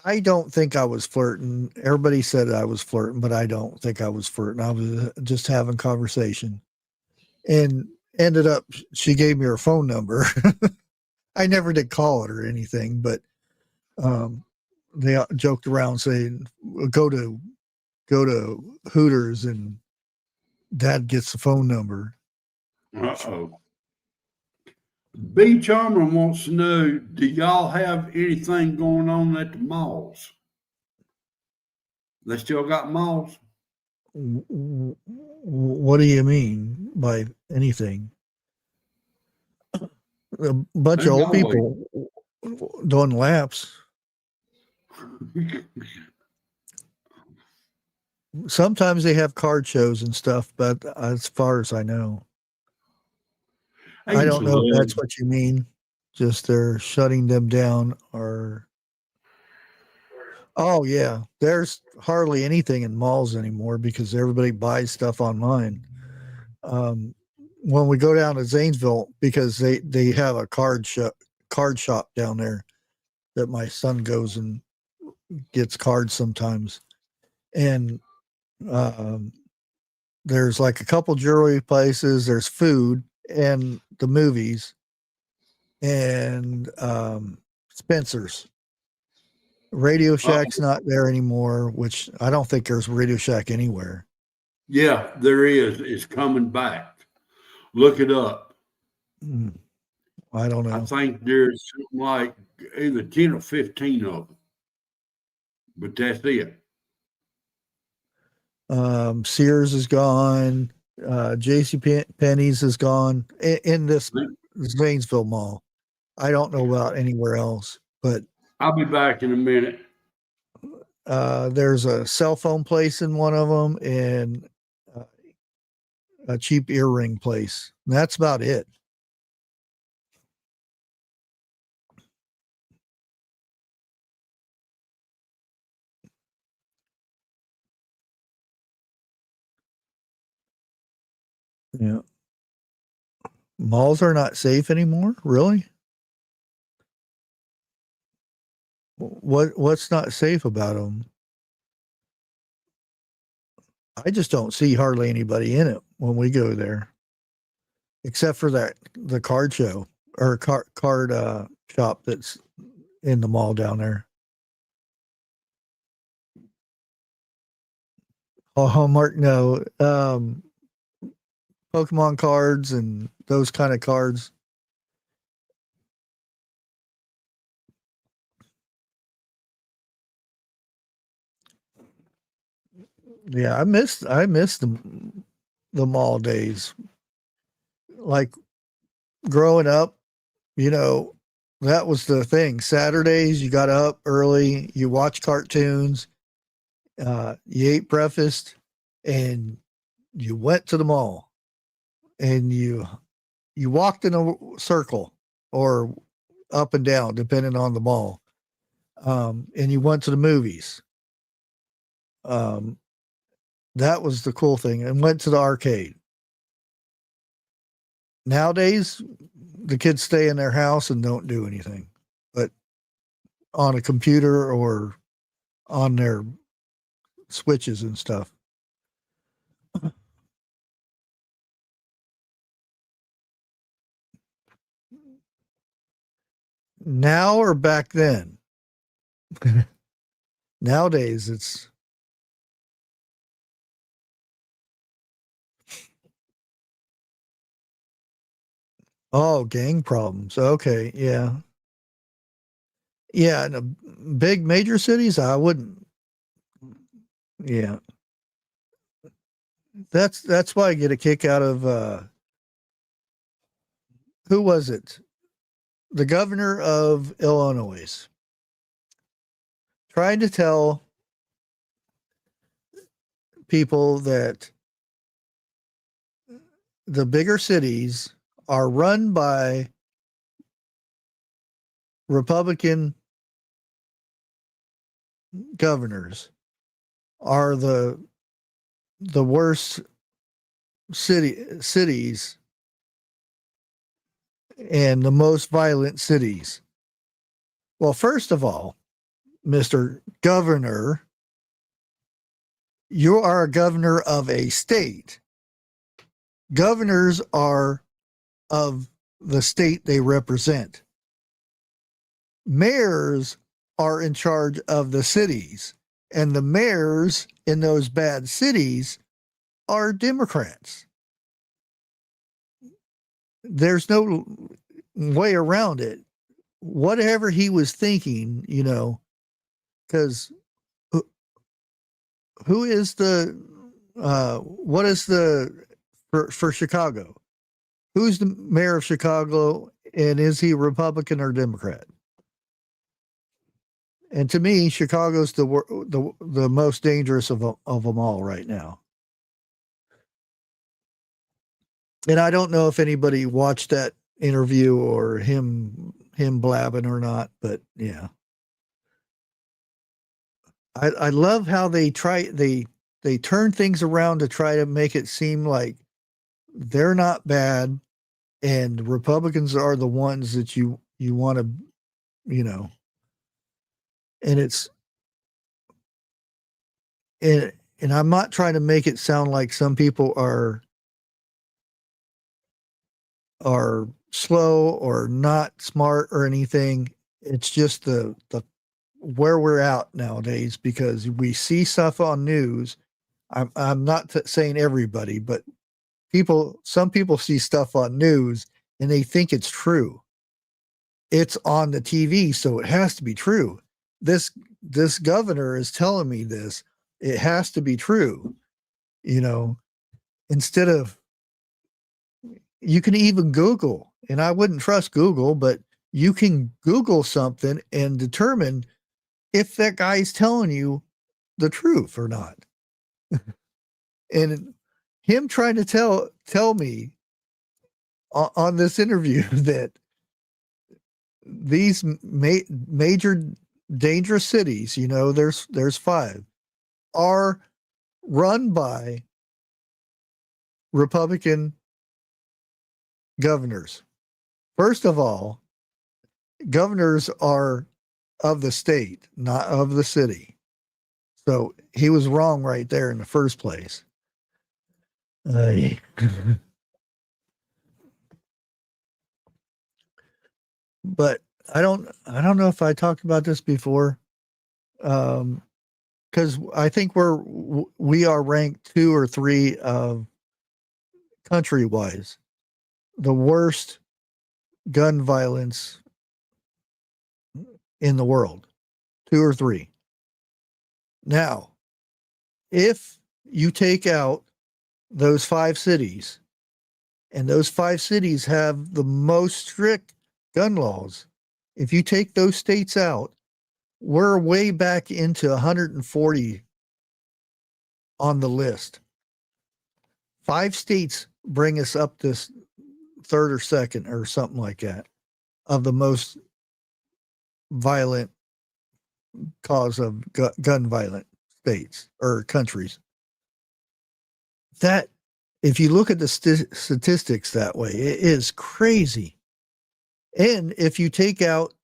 [SPEAKER 1] I don't think I was flirting. Everybody said I was flirting, but I don't think I was flirting. I was just having conversation, and ended up she gave me her phone number. I never did call it or anything, but they joked around saying, go to Hooters and Dad gets the phone number.
[SPEAKER 2] Uh-oh. B Charmer wants to know, do y'all have anything going on at the malls? They still got malls?
[SPEAKER 1] What do you mean by anything? A bunch of old people doing laps. Sometimes they have card shows and stuff, but as far as I know, I don't know if that's what you mean. Just they're shutting them down, or oh yeah, there's hardly anything in malls anymore because everybody buys stuff online. When we go down to Zanesville, because they have a card shop down there that my son goes and gets cards sometimes, and there's like a couple jewelry places, there's food and the movies, and Spencer's. Radio Shack's not there anymore, which I don't think there's Radio Shack anywhere.
[SPEAKER 2] Yeah, there is. It's coming back. Look it up.
[SPEAKER 1] I don't know.
[SPEAKER 2] I think there's something like either 10 or 15 of them. But that's it.
[SPEAKER 1] Sears is gone. JC Penney's is gone in this Zanesville mall. I don't know about anywhere else, but
[SPEAKER 2] I'll be back in a minute.
[SPEAKER 1] There's a cell phone place in one of them, and a cheap earring place. And that's about it. Yeah. Malls are not safe anymore? Really? What's not safe about them? I just don't see hardly anybody in it when we go there, except for the card show or card shop that's in the mall down there. Oh, Hallmark, no. Pokemon cards and those kind of cards. Yeah, I missed the mall days. Like growing up, that was the thing. Saturdays, you got up early, you watched cartoons, you ate breakfast, and you went to the mall, and you walked in a circle or up and down, depending on the mall. And you went to the movies. That was the cool thing, and went to the arcade. Nowadays, the kids stay in their house and don't do anything, but on a computer or on their switches and stuff. Now or back then? Nowadays, it's gang problems. Okay, yeah. Yeah, in the big major cities, I wouldn't. Yeah. That's why I get a kick out of who was it? The governor of Illinois trying to tell people that the bigger cities are run by Republican governors, are the worst cities and the most violent cities. Well, first of all, Mr. Governor, you are a governor of a state. Governors are of the state they represent. Mayors are in charge of the cities, and the mayors in those bad cities are Democrats. There's no way around it. Whatever he was thinking, because who is what is for Chicago? Who's the mayor of Chicago, and is he Republican or Democrat? And to me, Chicago's the most dangerous of them all right now. And I don't know if anybody watched that interview or him blabbing or not, but yeah. I love how they turn things around to try to make it seem like they're not bad and Republicans are the ones that you want to, and and I'm not trying to make it sound like some people are slow or not smart or anything. It's just the where we're at nowadays, because we see stuff on news. I'm not saying everybody, but some people see stuff on news and they think it's true. It's on the TV, so it has to be true. This governor is telling me this. It has to be true. Instead of, you can even Google, and I wouldn't trust Google, but you can Google something and determine if that guy's telling you the truth or not. And him trying to tell me on this interview that these major dangerous cities, there's 5, are run by Republican governors. First of all, governors are of the state, not of the city. So he was wrong right there in the first place. But I don't know if I talked about this before, because I think we are ranked 2 or 3 of country wise the worst gun violence in the world, 2 or 3. Now, if you take out those 5 cities, And those 5 cities have the most strict gun laws. If you take those states out, we're way back into 140 on the list. 5 states bring us up this third or second or something like that of the most violent cause of gun violent states or countries. That, if you look at the statistics that way, it is crazy. And if you take out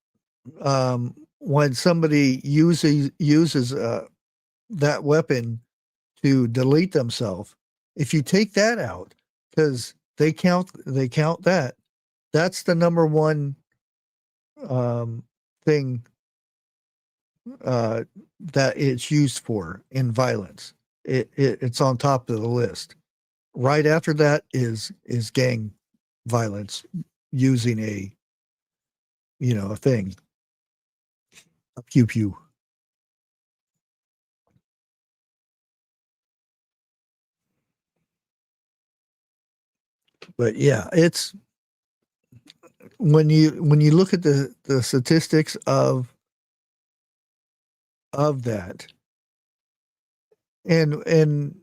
[SPEAKER 1] when somebody uses that weapon to delete themselves, if you take that out, because they count that, that's the number one thing that it's used for in violence. It's on top of the list. Right after that is gang violence using a thing, a pew pew. But yeah, it's when you look at the statistics of that, and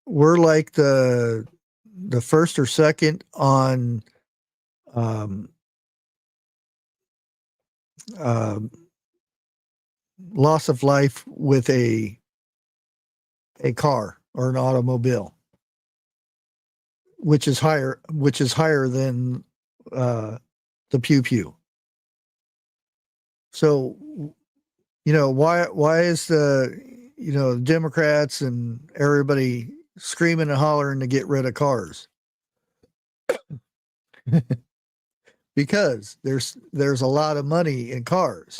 [SPEAKER 1] we're like the first or second on loss of life with a car or an automobile, which is higher than the pew pew. So, why is the Democrats and everybody screaming and hollering to get rid of cars? Because there's a lot of money in cars,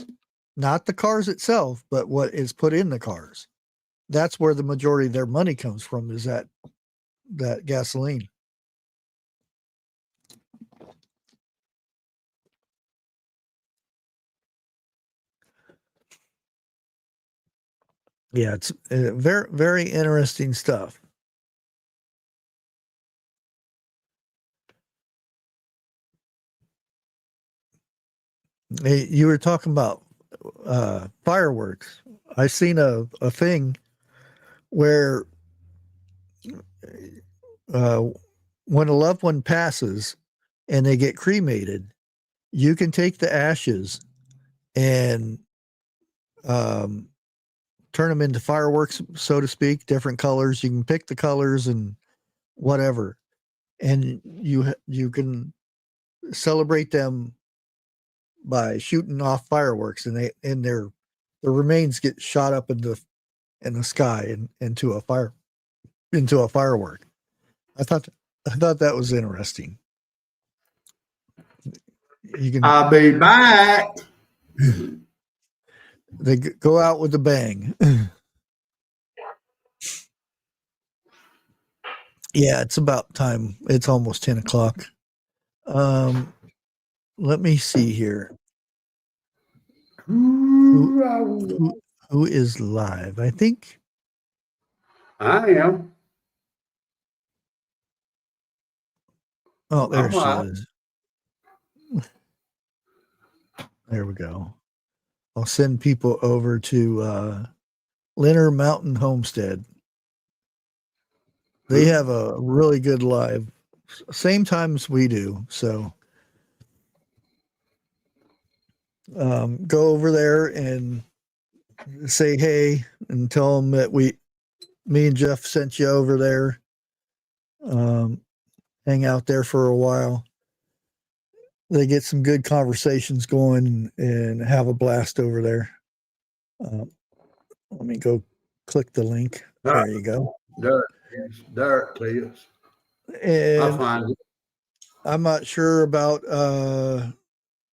[SPEAKER 1] not the cars itself, but what is put in the cars. That's where the majority of their money comes from, is that gasoline. Yeah, it's very, very interesting stuff. Hey, you were talking about fireworks. I seen a thing where when a loved one passes and they get cremated, you can take the ashes and turn them into fireworks, so to speak, different colors. You can pick the colors and whatever, and you can celebrate them by shooting off fireworks, and their remains get shot up in the sky and into a firework. I thought that was interesting. You can
[SPEAKER 2] I'll be back.
[SPEAKER 1] they go out with a bang. Yeah, it's about time. It's almost 10 o'clock. Let me see here. Who is live? I think
[SPEAKER 2] I am.
[SPEAKER 1] Oh, there
[SPEAKER 2] I'm
[SPEAKER 1] she
[SPEAKER 2] live.
[SPEAKER 1] is. There we go. I'll send people over to Leonard Mountain Homestead. They have a really good live, same time as we do. So go over there and say hey and tell them that me and Jeff sent you over there. Hang out there for a while. They get some good conversations going and have a blast over there. Let me go click the link. There you go.
[SPEAKER 2] There it is. I'll
[SPEAKER 1] And
[SPEAKER 2] find it.
[SPEAKER 1] I'm not sure about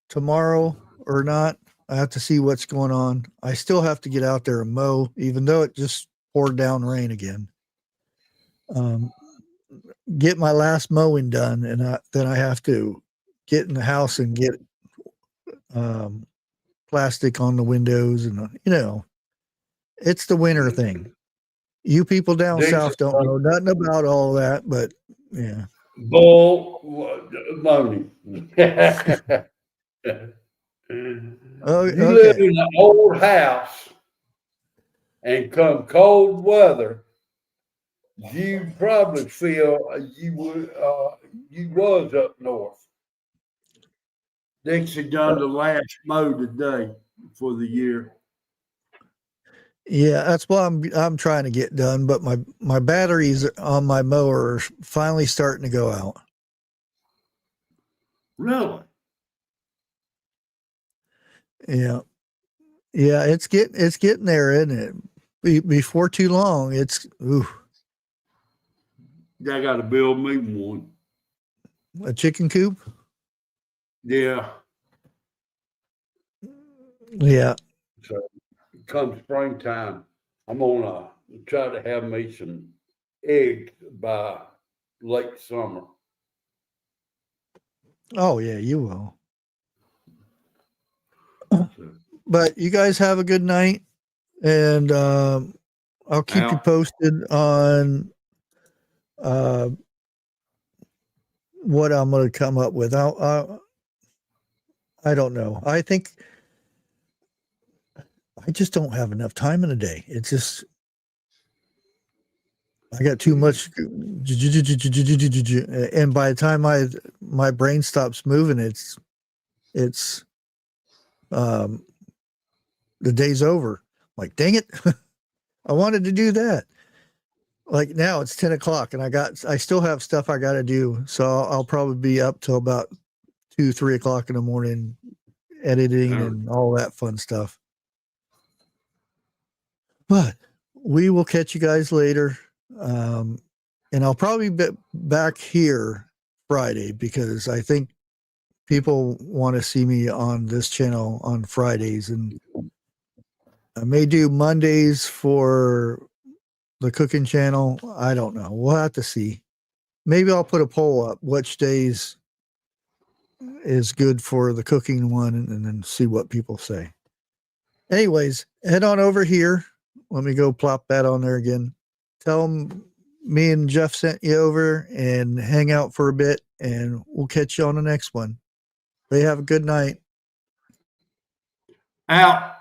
[SPEAKER 1] tomorrow or not. I have to see what's going on. I still have to get out there and mow, even though it just poured down rain again. Get my last mowing done, and then I have to get in the house and get plastic on the windows, and it's the winter thing. You people down south don't know nothing about all that, but yeah.
[SPEAKER 2] Bull money.
[SPEAKER 1] Oh,
[SPEAKER 2] You live
[SPEAKER 1] okay.
[SPEAKER 2] in an old house and come cold weather, you probably feel you was up north. Dixie done the last mow today for the year.
[SPEAKER 1] Yeah, that's what I'm trying to get done, but my batteries on my mower are finally starting to go out.
[SPEAKER 2] Really?
[SPEAKER 1] Yeah. Yeah, it's getting there, isn't it? Before too long, it's
[SPEAKER 2] I got to build me one.
[SPEAKER 1] a chicken coop.
[SPEAKER 2] Yeah.
[SPEAKER 1] Yeah.
[SPEAKER 2] So come springtime, I'm gonna try to have me some eggs by late summer.
[SPEAKER 1] Oh yeah, you will.
[SPEAKER 2] So,
[SPEAKER 1] But you guys have a good night, and I'll keep you
[SPEAKER 2] Al,
[SPEAKER 1] posted on uh, what I'm going to come up with. I don't know. I think I just don't have enough time in a day. It's just I got too much, and by the time my brain stops moving, it's um, the day's over. Like, dang it, I wanted to do that. Like now it's 10 o'clock and I still have stuff I got to do. So I'll probably be up till about 2, 3 o'clock in the morning, editing and all that fun stuff. But we will catch you guys later. And I'll probably be back here Friday because I think people want to see me on this channel on Fridays, and I may do Mondays for the cooking channel. I don't know. We'll have to see. Maybe I'll put a poll up which days is good for the cooking one and then see what people say. Anyways, head on over here. Let me go plop that on there again. Tell them me and Jeff sent you over and hang out for a bit, and we'll catch you on the next one. They have a good night.
[SPEAKER 2] Out.